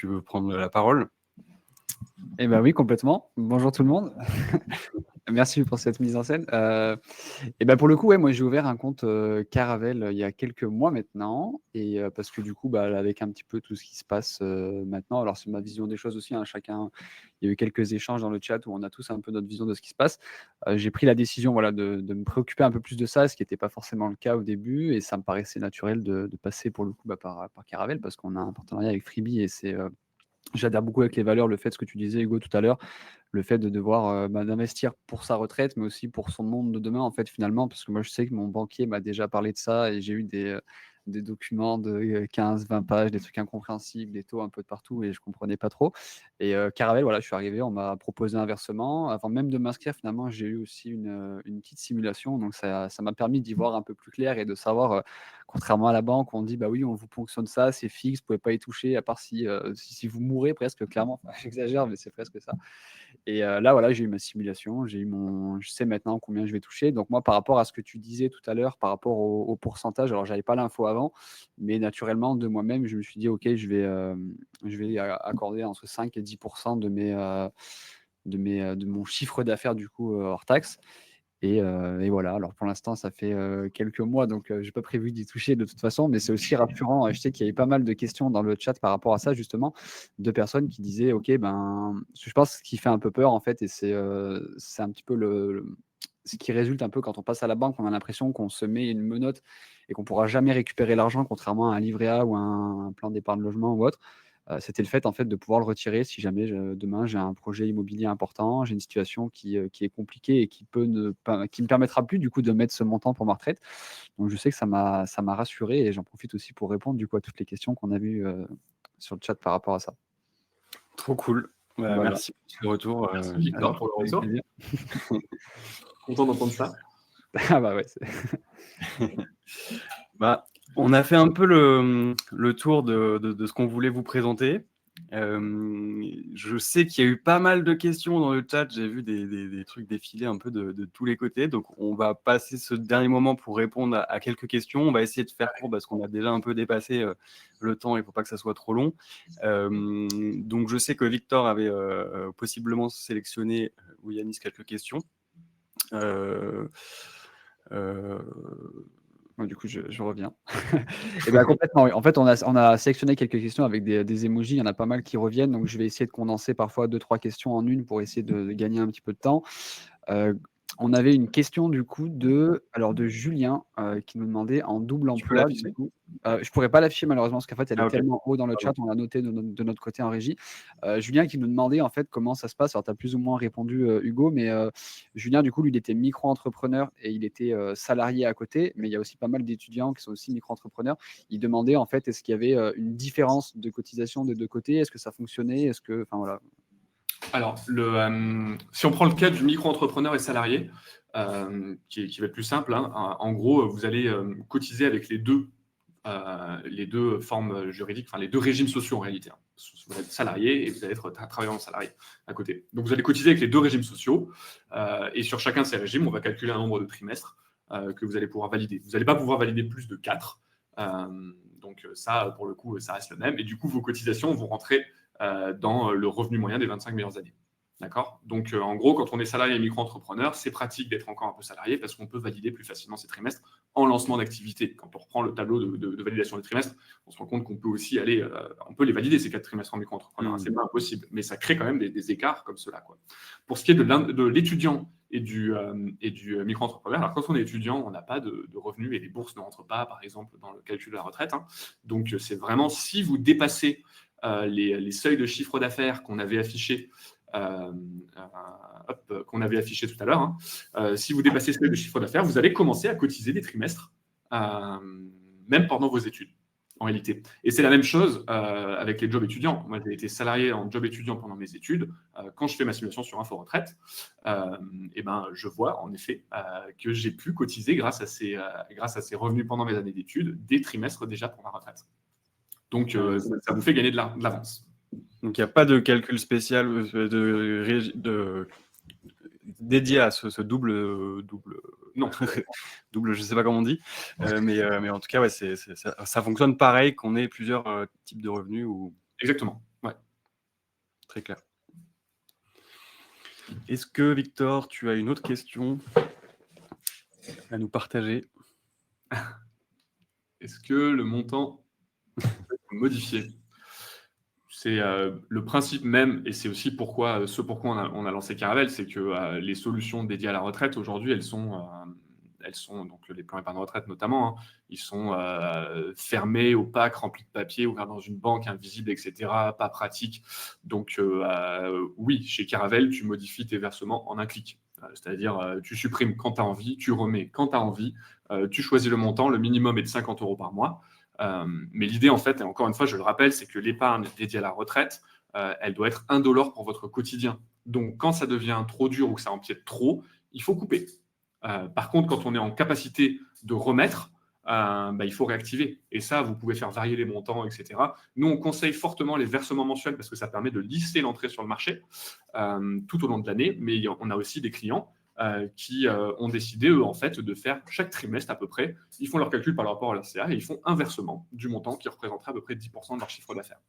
veux prendre la parole? Eh bien oui, complètement. Bonjour tout le monde. Merci pour cette mise en scène. Et ben pour le coup, ouais, moi j'ai ouvert un compte Caravelle il y a quelques mois maintenant, et parce que du coup, avec un petit peu tout ce qui se passe maintenant, alors c'est ma vision des choses aussi, chacun, il y a eu quelques échanges dans le chat où on a tous un peu notre vision de ce qui se passe. J'ai pris la décision de me préoccuper un peu plus de ça, ce qui n'était pas forcément le cas au début, et ça me paraissait naturel de passer pour le coup par Caravelle, parce qu'on a un partenariat avec Freebie, et c'est j'adhère beaucoup avec les valeurs, le fait, ce que tu disais Hugo tout à l'heure, le fait de devoir d'investir pour sa retraite, mais aussi pour son monde de demain, en fait, finalement, parce que moi je sais que mon banquier m'a déjà parlé de ça, et j'ai eu des documents de 15-20 pages, des trucs incompréhensibles, des taux un peu de partout et je comprenais pas trop. Et Caravelle, voilà, je suis arrivé, on m'a proposé un versement. Avant même de m'inscrire, finalement, j'ai eu aussi une petite simulation. Donc, ça m'a permis d'y voir un peu plus clair et de savoir, contrairement à la banque, on dit, bah oui, on vous ponctionne ça, c'est fixe, vous pouvez pas y toucher, à part si vous mourrez presque, clairement. Enfin, j'exagère, mais c'est presque ça. Et là, voilà, j'ai eu ma simulation, je sais maintenant combien je vais toucher. Donc moi, par rapport à ce que tu disais tout à l'heure, par rapport au pourcentage, alors j'avais pas l'info avant, mais naturellement, de moi-même, je me suis dit: «OK, je vais accorder entre 5 et 10 de mon chiffre d'affaires, du coup, hors taxe». Et voilà, alors pour l'instant, ça fait, quelques mois, donc j'ai pas prévu d'y toucher de toute façon, mais c'est aussi rassurant. Je sais qu'il y avait pas mal de questions dans le chat par rapport à ça justement, de personnes qui disaient: «OK, ben» je pense ce qui fait un peu peur en fait et c'est un petit peu ce qui résulte un peu quand on passe à la banque, on a l'impression qu'on se met une menotte et qu'on pourra jamais récupérer l'argent contrairement à un livret A ou un plan d'épargne logement ou autre. C'était le fait, en fait, de pouvoir le retirer si jamais demain j'ai un projet immobilier important, j'ai une situation qui est compliquée et qui me permettra plus du coup de mettre ce montant pour ma retraite. Donc je sais que ça m'a rassuré et j'en profite aussi pour répondre du coup à toutes les questions qu'on a vues, sur le chat par rapport à ça. Trop cool. Bah, Voilà. merci pour ce retour. Merci Victor pour le Avec retour. plaisir. Content d'entendre ça. Ah bah ouais, Bah, on a fait un peu le tour de ce qu'on voulait vous présenter. Je sais qu'il y a eu pas mal de questions dans le chat. J'ai vu des trucs défiler un peu de tous les côtés. Donc, on va passer ce dernier moment pour répondre à quelques questions. On va essayer de faire court parce qu'on a déjà un peu dépassé le temps. Il ne faut pas que ça soit trop long. Donc, je sais que Victor avait possiblement sélectionné, ou Yanis, quelques questions. Du coup, je reviens. Et ben complètement, oui. En fait, on a sélectionné quelques questions avec des emojis. Il y en a pas mal qui reviennent. Donc, je vais essayer de condenser parfois 2-3 questions en une pour essayer de gagner un petit peu de temps. On avait une question du coup de Julien, qui nous demandait en double Tu peux emploi du l'afficher? coup. Je pourrais pas l'afficher malheureusement parce qu'en fait elle est Ah, ok. tellement haut dans le chat, Pardon. on l'a noté de notre côté en régie. Julien qui nous demandait en fait comment ça se passe. Alors tu as plus ou moins répondu, Hugo, mais Julien du coup lui il était micro-entrepreneur et il était, salarié à côté, mais il y a aussi pas mal d'étudiants qui sont aussi micro-entrepreneurs. Il demandait en fait est-ce qu'il y avait, une différence de cotisation des 2 côtés? Est-ce que ça fonctionnait? Est-ce que enfin voilà. Alors, si on prend le cas du micro-entrepreneur et salarié, qui va être plus simple, hein, en gros, vous allez cotiser avec les deux formes juridiques, enfin les deux régimes sociaux en réalité, hein. Vous allez être salarié et vous allez être travailleur salarié à côté. Donc vous allez cotiser avec les deux régimes sociaux et sur chacun de ces régimes, on va calculer un nombre de trimestres que vous allez pouvoir valider. Vous n'allez pas pouvoir valider plus de 4. Donc ça, pour le coup, ça reste le même. Et du coup, vos cotisations vont rentrer dans le revenu moyen des 25 meilleures années. D'accord. Donc, en gros, quand on est salarié et micro-entrepreneur, c'est pratique d'être encore un peu salarié parce qu'on peut valider plus facilement ses trimestres en lancement d'activité. Quand on reprend le tableau de validation des trimestres, on se rend compte qu'on peut aussi on peut les valider ces 4 trimestres en micro-entrepreneur. C'est pas impossible, mais ça crée quand même des écarts comme cela, quoi. Pour ce qui est de l'étudiant et du micro-entrepreneur, alors quand on est étudiant, on n'a pas de revenus et les bourses ne rentrent pas, par exemple, dans le calcul de la retraite, hein. Donc, c'est vraiment si vous dépassez les seuils de chiffre d'affaires qu'on avait affichés tout à l'heure, hein. Si vous dépassez ce seuil de chiffre d'affaires, vous allez commencer à cotiser des trimestres, même pendant vos études, en réalité. Et c'est la même chose avec les jobs étudiants. Moi, j'ai été salarié en job étudiant pendant mes études. Quand je fais ma simulation sur Info Retraite, je vois en effet que j'ai pu cotiser grâce à ces revenus pendant mes années d'études, des trimestres déjà pour ma retraite. Donc, ça vous fait gagner de l'avance. Donc, il n'y a pas de calcul spécial dédié à ce double. Non. Double, je ne sais pas comment on dit. Mais en tout cas, ouais, ça fonctionne pareil qu'on ait plusieurs types de revenus. Exactement. Ouais. Très clair. Est-ce que, Victor, tu as une autre question à nous partager? Est-ce que le montant peut être modifié? C'est le principe même, et c'est aussi pourquoi on a lancé Caravelle, c'est que les solutions dédiées à la retraite, aujourd'hui, elles sont donc les plans épargne retraite notamment, hein, ils sont fermés, opaques, remplis de papier, ouverts dans une banque, invisible, etc., pas pratique. Donc oui, chez Caravelle, tu modifies tes versements en un clic. C'est-à-dire, tu supprimes quand tu as envie, tu remets quand tu as envie, tu choisis le montant, le minimum est de 50 € par mois. Mais l'idée, en fait, et encore une fois, je le rappelle, c'est que l'épargne dédiée à la retraite, elle doit être indolore pour votre quotidien. Donc, quand ça devient trop dur ou que ça empiète trop, il faut couper. Par contre, quand on est en capacité de remettre, il faut réactiver. Et ça, vous pouvez faire varier les montants, etc. Nous, on conseille fortement les versements mensuels parce que ça permet de lisser l'entrée sur le marché tout au long de l'année. Mais on a aussi des clients qui ont décidé, eux, en fait, de faire chaque trimestre à peu près. Ils font leur calcul par rapport à leur CA et ils font un versement du montant qui représenterait à peu près 10% de leur chiffre d'affaires.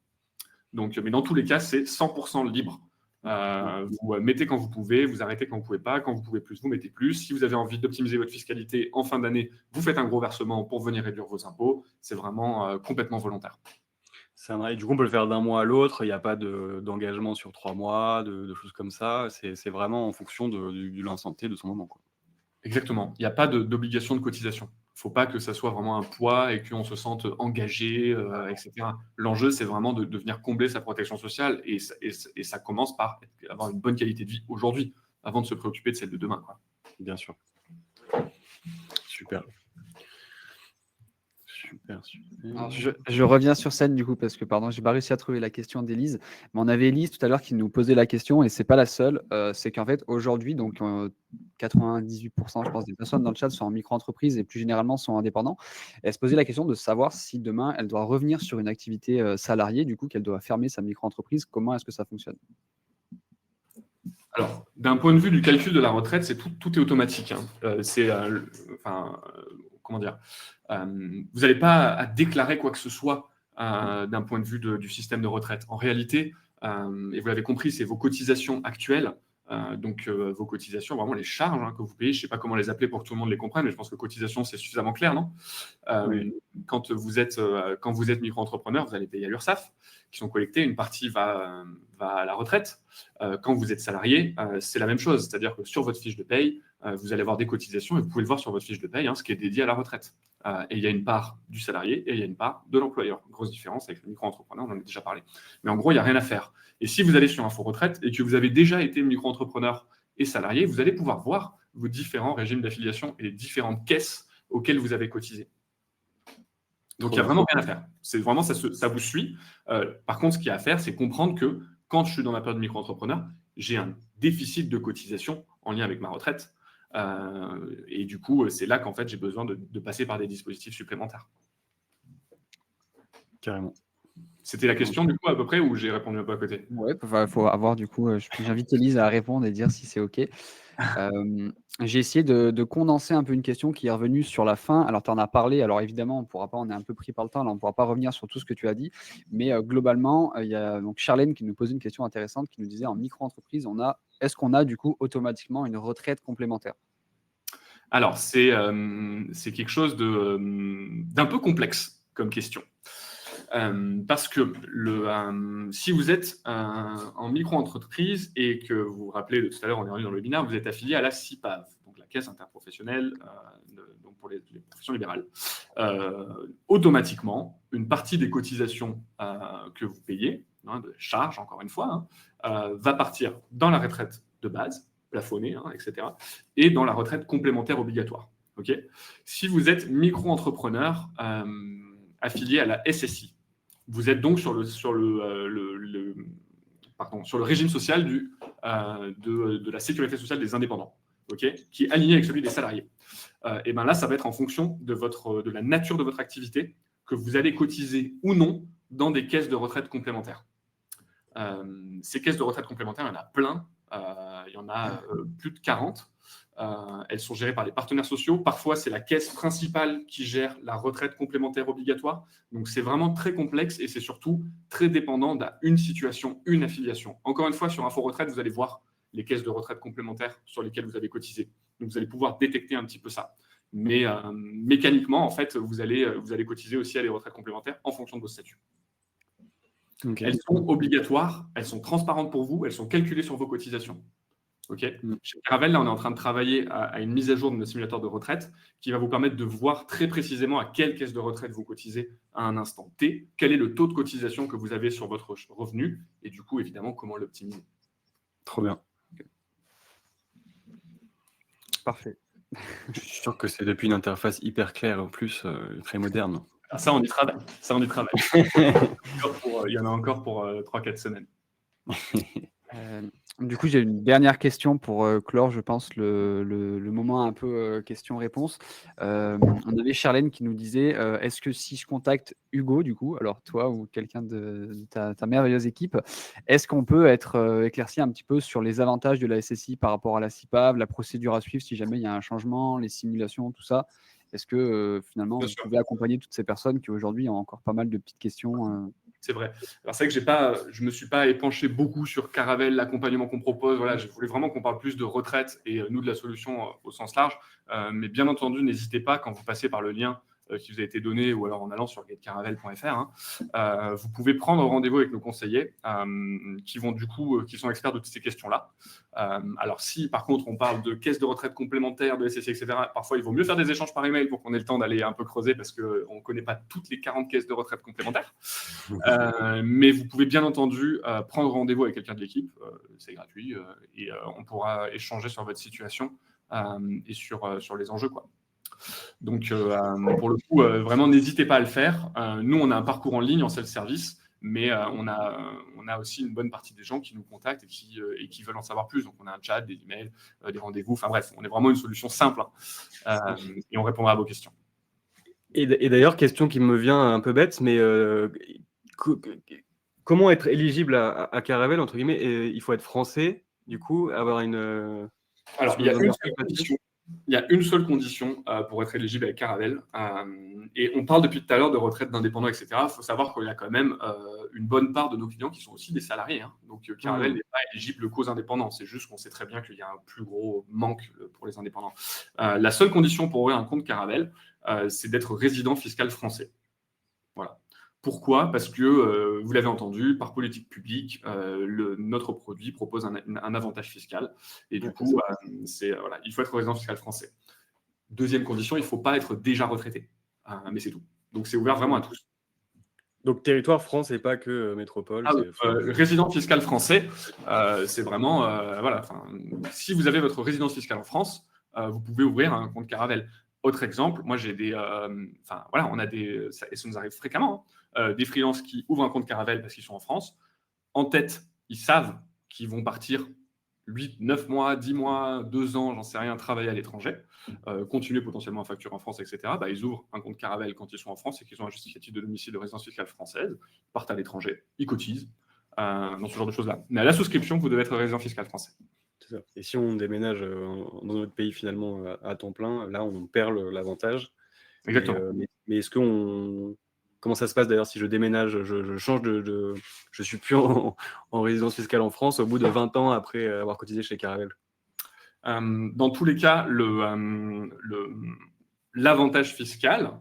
Donc, mais dans tous les cas, c'est 100% libre. Vous mettez quand vous pouvez, vous arrêtez quand vous ne pouvez pas. Quand vous pouvez plus, vous mettez plus. Si vous avez envie d'optimiser votre fiscalité en fin d'année, vous faites un gros versement pour venir réduire vos impôts. C'est vraiment complètement volontaire. Et du coup, on peut le faire d'un mois à l'autre. Il n'y a pas d'engagement sur 3 mois, de choses comme ça. C'est vraiment en fonction de l'instant T de son moment, quoi. Exactement. Il n'y a pas d'obligation de cotisation. Il ne faut pas que ça soit vraiment un poids et qu'on se sente engagé, etc. L'enjeu, c'est vraiment de venir combler sa protection sociale et ça commence par avoir une bonne qualité de vie aujourd'hui, avant de se préoccuper de celle de demain, quoi. Bien sûr. Super. Alors, je reviens sur scène du coup parce que pardon, j'ai pas réussi à trouver la question d'Élise, mais on avait Élise tout à l'heure qui nous posait la question et c'est pas la seule. C'est qu'en fait aujourd'hui, donc 98% je pense des personnes dans le chat sont en micro-entreprise et plus généralement sont indépendants. Et elle se posait la question de savoir si demain elle doit revenir sur une activité salariée, du coup qu'elle doit fermer sa micro-entreprise. Comment est-ce que ça fonctionne? Alors, d'un point de vue du calcul de la retraite, tout est automatique, hein. Comment dire, vous n'avez pas à déclarer quoi que ce soit d'un point de vue du système de retraite. En réalité, et vous l'avez compris, c'est vos cotisations actuelles. Donc, vos cotisations, vraiment les charges que vous payez, je ne sais pas comment les appeler pour que tout le monde les comprenne, mais je pense que cotisation, c'est suffisamment clair, non? Oui. Quand vous êtes micro-entrepreneur, vous allez payer à l'URSSAF, qui sont collectés, une partie va à la retraite. Quand vous êtes salarié, c'est la même chose, c'est-à-dire que sur votre fiche de paye, vous allez avoir des cotisations et vous pouvez le voir sur votre fiche de paye, ce qui est dédié à la retraite. Et il y a une part du salarié et il y a une part de l'employeur. Grosse différence avec le micro-entrepreneur, on en a déjà parlé. Mais en gros, il n'y a rien à faire. Et si vous allez sur Info Retraite et que vous avez déjà été micro-entrepreneur et salarié, vous allez pouvoir voir vos différents régimes d'affiliation et les différentes caisses auxquelles vous avez cotisé. Donc, il n'y a vraiment rien à faire. C'est vraiment, ça vous suit. Par contre, ce qu'il y a à faire, c'est comprendre que quand je suis dans ma période de micro-entrepreneur, j'ai un déficit de cotisation en lien avec ma retraite. Et du coup, c'est là qu'en fait, j'ai besoin de passer par des dispositifs supplémentaires. Carrément. C'était la question, du coup, à peu près, ou j'ai répondu un peu à côté? Ouais, il faut avoir du coup, j'invite Élise à répondre et dire si c'est OK. J'ai essayé de condenser un peu une question qui est revenue sur la fin. Alors, tu en as parlé. Alors, évidemment, on pourra pas, on est un peu pris par le temps. Là, on ne pourra pas revenir sur tout ce que tu as dit. Mais globalement, il y a donc Charlène qui nous posait une question intéressante qui nous disait en micro-entreprise, est-ce qu'on a du coup automatiquement une retraite complémentaire? Alors, c'est quelque chose d'un peu complexe comme question. Parce que si vous êtes en micro-entreprise et que vous vous rappelez de tout à l'heure, on est revenu dans le webinaire, vous êtes affilié à la CIPAV, donc la Caisse interprofessionnelle donc pour les professions libérales. Automatiquement, une partie des cotisations que vous payez, de charges encore une fois, va partir dans la retraite de base, plafonnée, etc., et dans la retraite complémentaire obligatoire. Okay, si vous êtes micro-entrepreneur affilié à la SSI, vous êtes donc sur le régime social de la sécurité sociale des indépendants, qui est aligné avec celui des salariés. Et bien là, ça va être en fonction de la nature de votre activité que vous allez cotiser ou non dans des caisses de retraite complémentaires. Ces caisses de retraite complémentaires, il y en a plein. Il y en a plus de 40. Elles sont gérées par les partenaires sociaux. Parfois, c'est la caisse principale qui gère la retraite complémentaire obligatoire. Donc, c'est vraiment très complexe et c'est surtout très dépendant d'une situation, une affiliation. Encore une fois, sur Info Retraite, vous allez voir les caisses de retraite complémentaires sur lesquelles vous avez cotisé. Donc, vous allez pouvoir détecter un petit peu ça. Mais mécaniquement, en fait, vous allez cotiser aussi à des retraites complémentaires en fonction de vos statuts. Okay. Elles sont obligatoires, elles sont transparentes pour vous, elles sont calculées sur vos cotisations. Chez Caravelle, là, on est en train de travailler à une mise à jour de notre simulateur de retraite qui va vous permettre de voir très précisément à quelle caisse de retraite vous cotisez à un instant T, quel est le taux de cotisation que vous avez sur votre revenu et du coup, évidemment, comment l'optimiser. Trop bien. Parfait. Je suis sûr que c'est depuis une interface hyper claire, en plus, très moderne. Ça, on y travaille. Il y en a encore pour 3-4 semaines. Du coup, j'ai une dernière question pour clore, je pense, le moment un peu question-réponse. On avait Charlène qui nous disait est-ce que si je contacte Hugo, du coup, alors toi ou quelqu'un de ta merveilleuse équipe, est-ce qu'on peut être éclairci un petit peu sur les avantages de la SSI par rapport à la CIPAV, la procédure à suivre si jamais il y a un changement, les simulations, tout ça? Est-ce que finalement, Bien vous sûr. pouvez accompagner toutes ces personnes qui aujourd'hui ont encore pas mal de petites questions C'est vrai. Alors c'est vrai que je me suis pas épanché beaucoup sur Caravelle, l'accompagnement qu'on propose. Voilà, je voulais vraiment qu'on parle plus de retraite et nous de la solution au sens large. Mais bien entendu, n'hésitez pas quand vous passez par le lien qui vous a été donné ou alors en allant sur getcaravelle.fr. Vous pouvez prendre rendez-vous avec nos conseillers qui sont experts de toutes ces questions-là. Alors si par contre on parle de caisse de retraite complémentaire, de SSI, etc., parfois il vaut mieux faire des échanges par email pour qu'on ait le temps d'aller un peu creuser parce qu'on ne connaît pas toutes les 40 caisses de retraite complémentaires. Mais vous pouvez bien entendu prendre rendez-vous avec quelqu'un de l'équipe, c'est gratuit, et on pourra échanger sur votre situation et sur les enjeux, quoi. Donc, pour le coup, vraiment, n'hésitez pas à le faire. Nous, on a un parcours en ligne en self-service, mais on a aussi une bonne partie des gens qui nous contactent et qui veulent en savoir plus. Donc, on a un chat, des emails, des rendez-vous. Enfin bref, on est vraiment une solution simple et on répondra à vos questions. Et d'ailleurs, question qui me vient un peu bête, mais comment être éligible à Caravelle, entre guillemets, il faut être français, du coup, avoir une... Alors, il y a une seule condition pour être éligible avec Caravelle. Et on parle depuis tout à l'heure de retraite d'indépendants, etc. Il faut savoir qu'il y a quand même une bonne part de nos clients qui sont aussi des salariés. Hein. Donc, Caravelle n'est pas éligible qu'aux indépendants. C'est juste qu'on sait très bien qu'il y a un plus gros manque pour les indépendants. La seule condition pour ouvrir un compte Caravelle, c'est d'être résident fiscal français. Voilà. Pourquoi ? Parce que, vous l'avez entendu, par politique publique, notre produit propose un avantage fiscal. Et du coup, il faut être résident fiscal français. Deuxième condition, il ne faut pas être déjà retraité. Mais c'est tout. Donc, c'est ouvert vraiment à tous. Donc, territoire France et pas que métropole. Résident fiscal français, c'est vraiment... si vous avez votre résidence fiscale en France, vous pouvez ouvrir un compte Caravelle. Autre exemple, moi j'ai ça nous arrive fréquemment, des freelances qui ouvrent un compte Caravelle parce qu'ils sont en France. En tête, ils savent qu'ils vont partir 8, 9 mois, 10 mois, 2 ans, j'en sais rien, travailler à l'étranger, continuer potentiellement à facturer en France, etc. Ils ouvrent un compte Caravelle quand ils sont en France et qu'ils ont un justificatif de domicile de résidence fiscale française, partent à l'étranger, ils cotisent, dans ce genre de choses-là. Mais à la souscription, vous devez être résident fiscal français. C'est ça. Et si on déménage dans notre pays finalement à temps plein, là on perd l'avantage. Exactement. Mais est-ce qu'on... Comment ça se passe d'ailleurs si je déménage, je change je suis plus en résidence fiscale en France au bout de 20 ans après avoir cotisé chez Caravelle? Dans tous les cas, l'avantage fiscal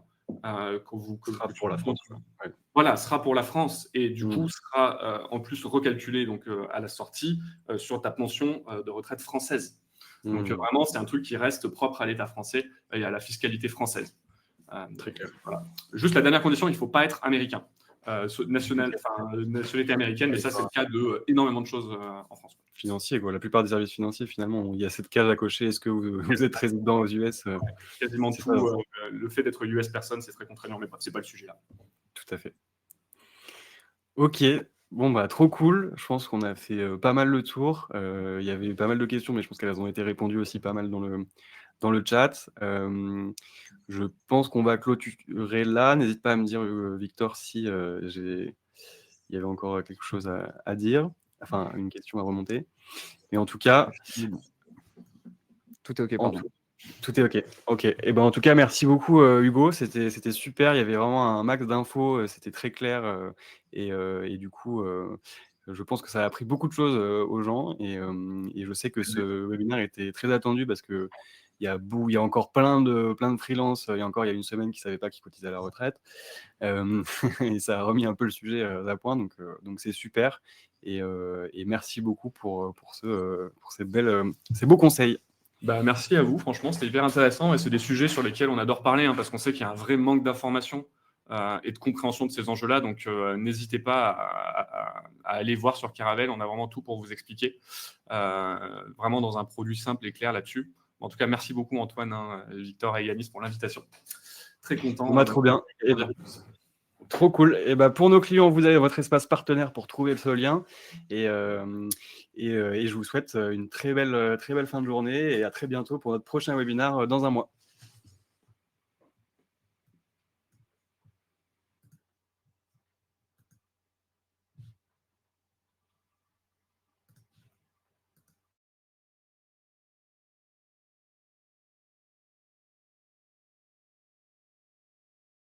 sera pour la France. Ouais. Voilà, sera pour la France et du coup sera en plus recalculé donc, à la sortie sur ta pension de retraite française. Donc vraiment, c'est un truc qui reste propre à l'État français et à la fiscalité française. Très clair. Voilà. Juste la dernière condition, il ne faut pas être américain. Nationalité américaine, mais ça, c'est le cas de énormément de choses en France. Financier, quoi. La plupart des services financiers, finalement, il y a cette case à cocher. Est-ce que vous êtes résident aux US? Quasiment tout. Le fait d'être US personne, c'est très contraignant, mais ce n'est pas le sujet là. Tout à fait. Ok. Bon, trop cool. Je pense qu'on a fait pas mal le tour. Il y avait pas mal de questions, mais je pense qu'elles ont été répondues aussi pas mal dans le chat. Je pense qu'on va clôturer là. N'hésite pas à me dire, Victor, si il y avait encore quelque chose à dire, enfin une question à remonter. Mais en tout cas, tout est OK, pardon. Tout est OK. OK. Et en tout cas, merci beaucoup, Hugo. C'était super. Il y avait vraiment un max d'infos. C'était très clair. Et du coup, je pense que ça a appris beaucoup de choses aux gens. Et je sais que ce webinaire était très attendu parce que il y a encore plein de freelances. Il y a une semaine qui ne savaient pas qu'ils cotisaient à la retraite. Et ça a remis un peu le sujet à point. Donc c'est super. Et merci beaucoup pour ces beaux conseils. Merci à vous, franchement, c'était hyper intéressant et c'est des sujets sur lesquels on adore parler parce qu'on sait qu'il y a un vrai manque d'informations et de compréhension de ces enjeux-là. Donc, n'hésitez pas à aller voir sur Caravelle. On a vraiment tout pour vous expliquer, vraiment dans un produit simple et clair là-dessus. En tout cas, merci beaucoup Antoine, Victor et Yanis pour l'invitation. Très content. Bon, bah, trop bien. Et ben, trop cool. Et bah, pour nos clients, vous avez votre espace partenaire pour trouver ce lien. Et je vous souhaite une très belle fin de journée et à très bientôt pour notre prochain webinaire dans un mois.